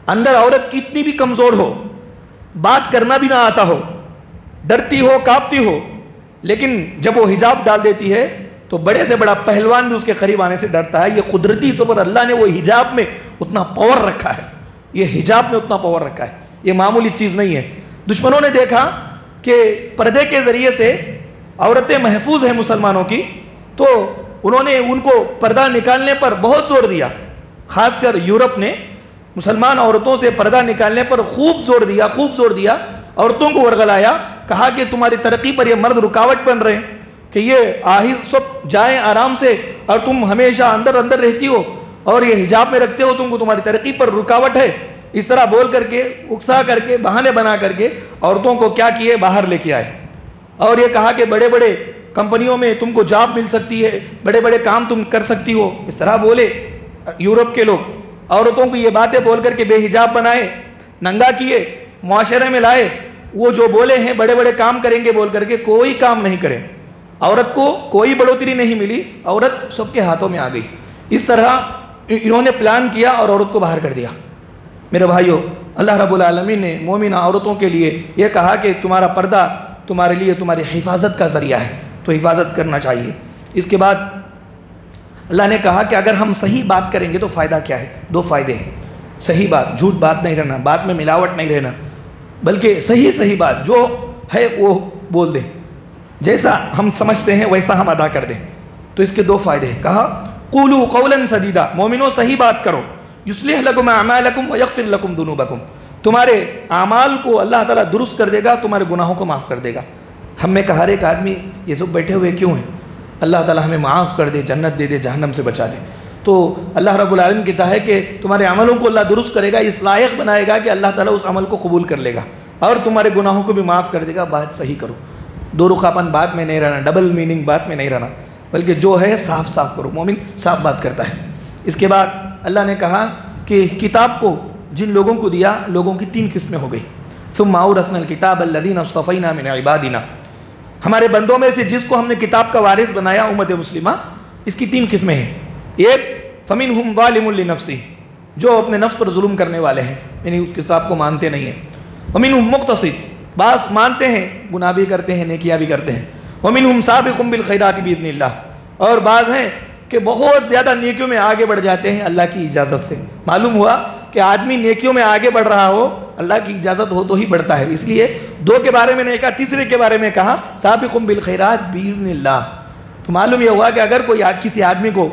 A: اندر عورت کتنی بھی کمزور ہو، بات کرنا بھی نہ آتا ہو، ڈرتی ہو، کانپتی ہو، لیکن جب وہ حجاب ڈال دیتی ہے تو بڑے سے بڑا پہلوان بھی اس کے قریب آنے سے ڈرتا ہے۔ یہ قدرتی طور پر اللہ نے وہ حجاب میں اتنا پاور رکھا ہے، یہ حجاب میں اتنا پاور رکھا ہے، یہ معمولی چیز نہیں ہے۔ دشمنوں نے دیکھا کہ پردے کے ذریعے سے عورتیں محفوظ ہیں مسلمانوں کی، تو انہوں نے ان کو پردہ نکالنے پر بہت زور دیا۔ خاص کر یورپ نے مسلمان عورتوں سے پردہ نکالنے پر خوب زور دیا، عورتوں کو ورغلایا، کہا کہ تمہاری ترقی پر یہ مرد رکاوٹ بن رہے ہیں، کہ یہ آہستہ سب جائیں آرام سے، اور تم ہمیشہ اندر رہتی ہو اور یہ حجاب میں رکھتے ہو، تم کو تمہاری ترقی پر رکاوٹ ہے۔ اس طرح بول کر کے، اکسا کر کے، بہانے بنا کر کے عورتوں کو کیا کیے، باہر لے کے آئے، اور یہ کہا کہ بڑے بڑے کمپنیوں میں تم کو جاب مل سکتی ہے، بڑے بڑے کام تم کر سکتی ہو۔ اس طرح بولے یورپ کے لوگ، عورتوں کو یہ باتیں بول کر کے بے حجاب بنائے، ننگا کیے، معاشرے میں لائے۔ وہ جو بولے ہیں بڑے بڑے کام کریں گے بول کر کے کوئی کام نہیں کرے، عورت کو کوئی بڑھوتری نہیں ملی، عورت سب کے ہاتھوں میں آ گئی۔ اس طرح انہوں نے پلان کیا اور عورت کو باہر کر دیا۔ میرے بھائیوں، اللہ رب العالمین نے مومنہ عورتوں کے لیے یہ کہا کہ تمہارا پردہ تمہارے لیے تمہاری حفاظت کا ذریعہ ہے، تو حفاظت کرنا چاہیے۔ اس کے بعد اللہ نے کہا کہ اگر ہم صحیح بات کریں گے تو فائدہ کیا ہے؟ 2 فائدے ہیں۔ صحیح بات، جھوٹ بات نہیں رہنا، بات میں ملاوٹ نہیں رہنا، بلکہ صحیح بات جو ہے وہ بول دیں، جیسا ہم سمجھتے ہیں ویسا ہم ادا کر دیں۔ تو اس کے 2 فائدے ہیں۔ کہا قولوا قولا سدیدا، مومنوں صحیح بات کرو، یصلح لکم اعمالکم ویغفر لکم ذنوبکم، تمہارے اعمال کو اللہ تعالیٰ درست کر دے گا، تمہارے گناہوں کو معاف کر دے گا۔ ہم میں کہ ہر ایک آدمی یہ سب بیٹھے ہوئے کیوں ہیں؟ اللہ تعالیٰ ہمیں معاف کر دے، جنت دے دے، جہنم سے بچا دے۔ تو اللہ رب العالمین کہتا ہے کہ تمہارے عملوں کو اللہ درست کرے گا، اس لائق بنائے گا کہ اللہ تعالیٰ اس عمل کو قبول کر لے گا، اور تمہارے گناہوں کو بھی معاف کر دے گا۔ بات صحیح کرو، دو رخاپن بات میں نہیں رہنا، ڈبل میننگ بات میں نہیں رہنا، بلکہ جو ہے صاف صاف کرو. مومن صاف بات کرتا ہے. اس کے بعد اللہ نے کہا کہ اس کتاب کو جن لوگوں کو دیا، لوگوں کی 3 قسمیں ہو گئی. ثم اورثنا الکتاب الذین اصطفینا من عبادنا، ہمارے بندوں میں سے جس کو ہم نے کتاب کا وارث بنایا امت مسلمہ، اس کی 3 قسمیں ہیں. ایک فمنہم ظالم لنفسہ، جو اپنے نفس پر ظلم کرنے والے ہیں، یعنی اس کتاب کو مانتے نہیں ہیں. ومنہم مقتصد، بعض مانتے ہیں گناہ بھی کرتے ہیں نیکیاں بھی کرتے ہیں. ومنہم سابق بالخیرات باذن اللہ، اور بعض ہیں کہ بہت زیادہ نیکیوں میں آگے بڑھ جاتے ہیں اللہ کی اجازت سے. معلوم ہوا کہ آدمی نیکیوں میں آگے بڑھ رہا ہو اللہ کی اجازت ہو تو ہی بڑھتا ہے. اس لیے 2 کے بارے میں نہیں کہا، تیسرے کے بارے میں کہا سابق بالخیرات باذن اللہ. تو معلوم یہ ہوا کہ اگر کوئی کسی آدمی کو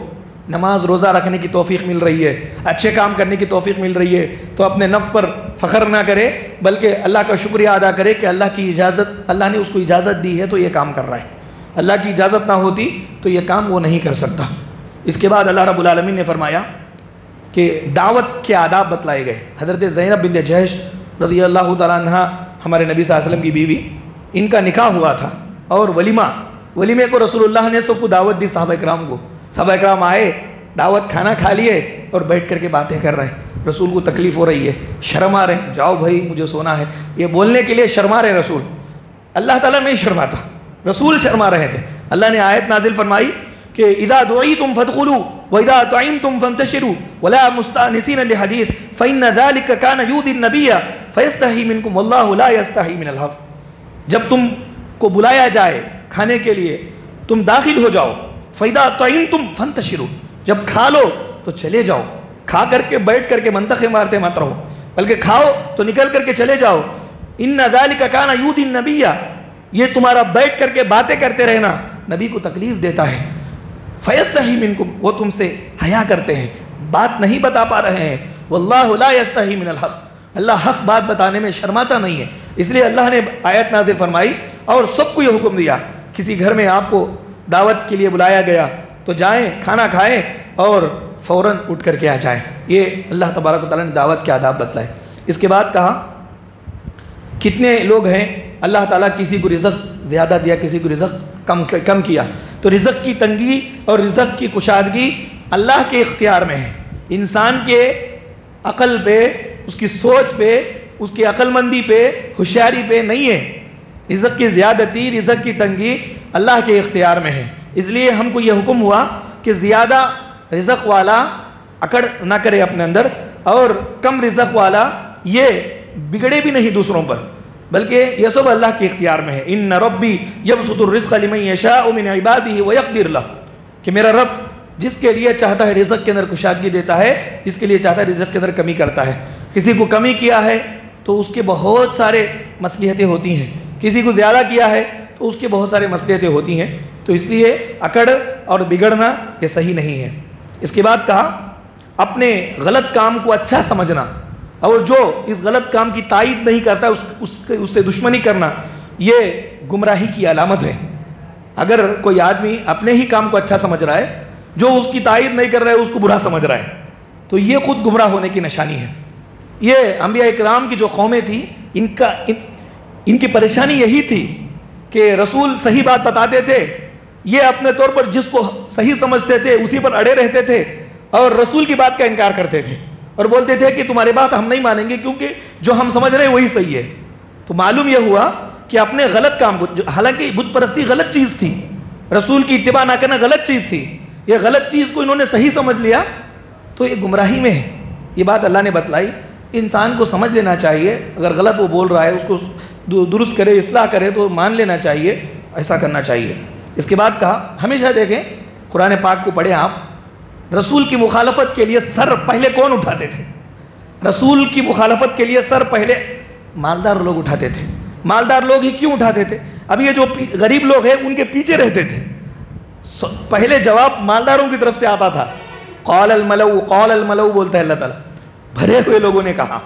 A: نماز روزہ رکھنے کی توفیق مل رہی ہے، اچھے کام کرنے کی توفیق مل رہی ہے، تو اپنے نفس پر فخر نہ کرے، بلکہ اللہ کا شکریہ ادا کرے کہ اللہ کی اجازت، اللہ نے اس کو اجازت دی ہے تو یہ کام کر رہا ہے. اللہ کی اجازت نہ ہوتی تو یہ کام وہ نہیں کر سکتا. اس کے بعد اللہ رب العالمین نے فرمایا کہ دعوت کے آداب بتلائے گئے. حضرت زینب بنت جحش رضی اللہ تعالیٰ عنہ ہمارے نبی صلی اللہ علیہ وسلم کی بیوی، ان کا نکاح ہوا تھا اور ولیمے کو رسول اللہ نے سب کو دعوت دی. صحابہ کرام کو، صحابہ کرام آئے، دعوت کھانا کھا لیے اور بیٹھ کر کے باتیں کر رہے ہیں. رسول کو تکلیف ہو رہی ہے، شرم آ رہے ہیں، جاؤ بھائی مجھے سونا ہے. یہ بولنے کے لیے شرما رہے رسول. اللہ تعالیٰ نہیں شرماتا، رسول شرما رہے تھے. اللہ نے آیت نازل فرمائی کہ اذا دعیتم فادخلوا واذا طعمتم فانتشروا ولا مستانسین لحدیث فان ذلک کان یؤذی النبی فیستحی منکم واللہ لا یستحی من الحق. جب تم کو بلایا جائے کھانے کے لیے تم داخل ہو جاؤ. فاذا طعمتم فانتشروا، جب کھا لو تو چلے جاؤ. کھا کر کے بیٹھ کر کے منطقے مارتے مت رہو، بلکہ کھاؤ تو نکل کر کے چلے جاؤ. ان ذلک کان یؤذی النبی، یہ تمہارا بیٹھ کر کے باتیں کرتے رہنا نبی کو تکلیف دیتا ہے. فیستحی منکم، وہ تم سے حیا کرتے ہیں، بات نہیں بتا پا رہے ہیں. واللہ لا یستحی من الحق، اللہ حق بات بتانے میں شرماتا نہیں ہے. اس لیے اللہ نے آیت نازل فرمائی اور سب کو یہ حکم دیا، کسی گھر میں آپ کو دعوت کے لیے بلایا گیا تو جائیں، کھانا کھائیں اور فوراً اٹھ کر کے آ جائیں. یہ اللہ تبارک و تعالیٰ نے دعوت کے آداب بتلائے. اس کے بعد کہا کتنے لوگ ہیں اللہ تعالیٰ کسی کو رزق زیادہ دیا، کسی کو رزق کم کیا. تو رزق کی تنگی اور رزق کی کشادگی اللہ کے اختیار میں ہے. انسان کے عقل پہ، اس کی سوچ پہ، اس کی عقل مندی پہ، ہوشیاری پہ نہیں ہے. رزق کی زیادتی، رزق کی تنگی اللہ کے اختیار میں ہے. اس لیے ہم کو یہ حکم ہوا کہ زیادہ رزق والا اکڑ نہ کرے اپنے اندر، اور کم رزق والا یہ بگڑے بھی نہیں دوسروں پر، بلکہ یہ سب اللہ کے اختیار میں ہے. ان ربی یبسط الرزق لمن یشاء من عباده ویقدر له، کہ میرا رب جس کے لیے چاہتا ہے رزق کے اندر کشادگی دیتا ہے، جس کے لیے چاہتا ہے رزق کے اندر کمی کرتا ہے. کسی کو کمی کیا ہے تو اس کے بہت سارے مصلحتیں ہوتی ہیں، کسی کو زیادہ کیا ہے تو اس کے بہت سارے مصلحتیں ہوتی ہیں. تو اس لیے اکڑ اور بگڑنا یہ صحیح نہیں ہے. اس کے بعد کہا اپنے غلط کام کو اچھا سمجھنا، اور جو اس غلط کام کی تائید نہیں کرتا اس سے دشمنی کرنا، یہ گمراہی کی علامت ہے. اگر کوئی آدمی اپنے ہی کام کو اچھا سمجھ رہا ہے، جو اس کی تائید نہیں کر رہا ہے اس کو برا سمجھ رہا ہے، تو یہ خود گمراہ ہونے کی نشانی ہے. یہ انبیاء اکرام کی جو قومیں تھیں، ان کی پریشانی یہی تھی کہ رسول صحیح بات بتاتے تھے، یہ اپنے طور پر جس کو صحیح سمجھتے تھے اسی پر اڑے رہتے تھے اور رسول کی بات کا انکار کرتے تھے اور بولتے تھے کہ تمہاری بات ہم نہیں مانیں گے کیونکہ جو ہم سمجھ رہے ہیں وہی صحیح ہے. تو معلوم یہ ہوا کہ اپنے غلط کام کو، حالانکہ بت پرستی غلط چیز تھی، رسول کی اتباع نہ کرنا غلط چیز تھی، یہ غلط چیز کو انہوں نے صحیح سمجھ لیا تو یہ گمراہی میں ہے. یہ بات اللہ نے بتلائی. انسان کو سمجھ لینا چاہیے، اگر غلط وہ بول رہا ہے اس کو درست کرے، اصلاح کرے تو مان لینا چاہیے، ایسا کرنا چاہیے. اس کے بعد کہا ہمیشہ دیکھیں قرآن پاک کو پڑھیں آپ، رسول کی مخالفت کے لیے سر پہلے کون اٹھاتے تھے؟ رسول کی مخالفت کے لیے سر پہلے مالدار لوگ اٹھاتے تھے. مالدار لوگ ہی کیوں اٹھاتے تھے؟ اب یہ جو غریب لوگ ہیں ان کے پیچھے رہتے تھے. پہلے جواب مالداروں کی طرف سے آتا تھا. قال الملو بولتا ہے اللہ تعالیٰ، بھرے ہوئے لوگوں نے کہا،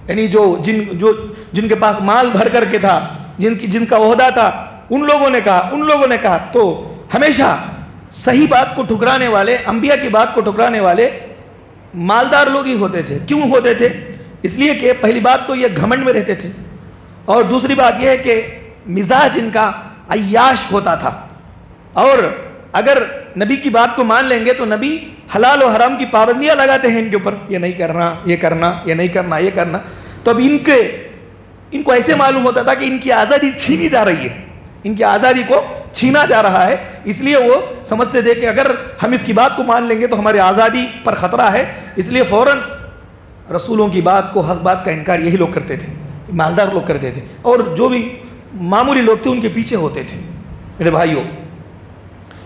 A: یعنی جن کے پاس مال بھر کر کے تھا، جن کا عہدہ تھا، ان لوگوں نے کہا. تو ہمیشہ صحیح بات کو ٹھکرانے والے، انبیاء کی بات کو ٹھکرانے والے مالدار لوگ ہی ہوتے تھے. کیوں ہوتے تھے؟ اس لیے کہ پہلی بات تو یہ گھمنڈ میں رہتے تھے، اور دوسری بات یہ ہے کہ مزاج ان کا عیاش ہوتا تھا، اور اگر نبی کی بات کو مان لیں گے تو نبی حلال و حرام کی پابندیاں لگاتے ہیں ان کے اوپر، یہ نہیں کرنا، یہ کرنا، یہ نہیں کرنا، یہ کرنا. تو اب ان کو ایسے معلوم ہوتا تھا کہ ان کی آزادی چھینی جا رہی ہے، ان کی آزادی کو چھینا جا رہا ہے، اس لیے وہ سمجھتے تھے کہ اگر ہم اس کی بات کو مان لیں گے تو ہماری آزادی پر خطرہ ہے. اس لیے فوراً رسولوں کی بات کو، حق بات کا انکار یہی لوگ کرتے تھے، مالدار لوگ کرتے تھے، اور جو بھی معمولی لوگ تھے ان کے پیچھے ہوتے تھے. میرے بھائیوں،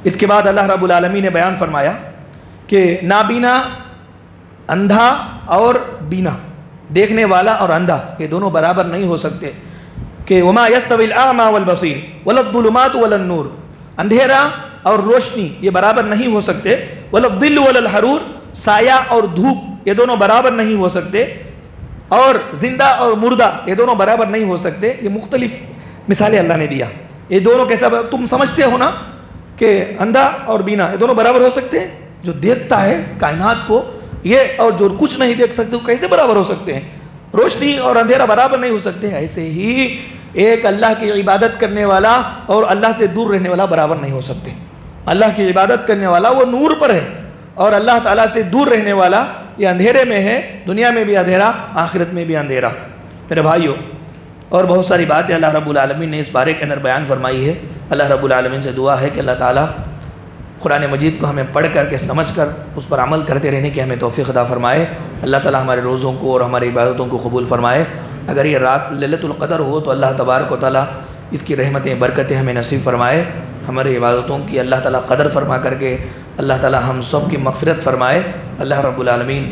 A: اس کے بعد اللہ رب العالمین نے بیان فرمایا کہ نابینا، اندھا اور بینا، دیکھنے والا اور اندھا، یہ دونوں برابر نہیں ہو سکتے. کہ وما یستوی الاعمی والبصیر ولا الظلمات ولا النور، اندھیرا اور روشنی یہ برابر نہیں ہو سکتے. ولا الظل ولا الحرور، سایہ اور دھوپ یہ دونوں برابر نہیں ہو سکتے. اور زندہ اور مردہ یہ دونوں برابر نہیں ہو سکتے. یہ مختلف مثالیں اللہ نے دیا. یہ دونوں کیسا، تم سمجھتے ہو نا کہ اندھا اور بینا یہ دونوں برابر ہو سکتے ہیں؟ جو دیکھتا ہے کائنات کو یہ، اور جو کچھ نہیں دیکھ سکتے وہ کیسے برابر ہو سکتے ہیں؟ روشنی اور اندھیرا برابر نہیں ہو سکتے. ایسے ہی ایک اللہ کی عبادت کرنے والا اور اللہ سے دور رہنے والا برابر نہیں ہو سکتے. اللہ کی عبادت کرنے والا وہ نور پر ہے، اور اللہ تعالیٰ سے دور رہنے والا یہ اندھیرے میں ہے، دنیا میں بھی اندھیرا، آخرت میں بھی اندھیرا. میرے بھائیوں، اور بہت ساری باتیں اللہ رب العالمین نے اس بارے کے اندر بیان فرمائی ہے. اللہ رب العالمین سے دعا ہے کہ اللہ تعالیٰ قرآن مجید کو ہمیں پڑھ کر کے سمجھ کر اس پر عمل کرتے رہنے کی ہمیں توفیق عطا فرمائے. اللہ تعالیٰ ہمارے روزوں کو اور ہماری عبادتوں کو قبول فرمائے. اگر یہ رات لیلۃ القدر ہو تو اللہ تبارک و تعالیٰ اس کی رحمتیں، برکتیں ہمیں نصیب فرمائے. ہماری عبادتوں کی اللہ تعالیٰ قدر فرما کر کے اللہ تعالیٰ ہم سب کی مغفرت فرمائے. اللہ رب العالمین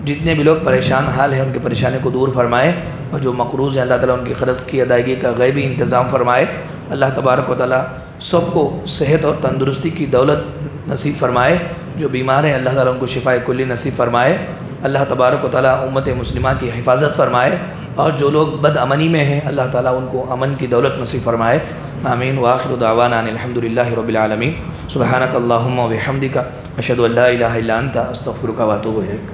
A: جتنے بھی لوگ پریشان حال ہیں ان کی پریشانی کو دور فرمائے، اور جو مقروض ہیں اللہ تعالیٰ ان کی قرض کی ادائیگی کا غیبی انتظام فرمائے. اللہ تبارک و تعالیٰ سب کو صحت اور تندرستی کی دولت نصیب فرمائے. جو بیمار ہیں اللہ تعالیٰ ان کو شفاء کلی نصیب فرمائے. اللہ تبارک و تعالیٰ امت مسلمہ کی حفاظت فرمائے، اور جو لوگ بد امنی میں ہیں اللہ تعالیٰ ان کو امن کی دولت نصیب فرمائے. آمین. وآخر دعوانا ان الحمدللہ رب العالمین. سبحانک اللہم و بحمدک، اشہدو ان لا الہ الا انت، استغفرک و اتوب الیک.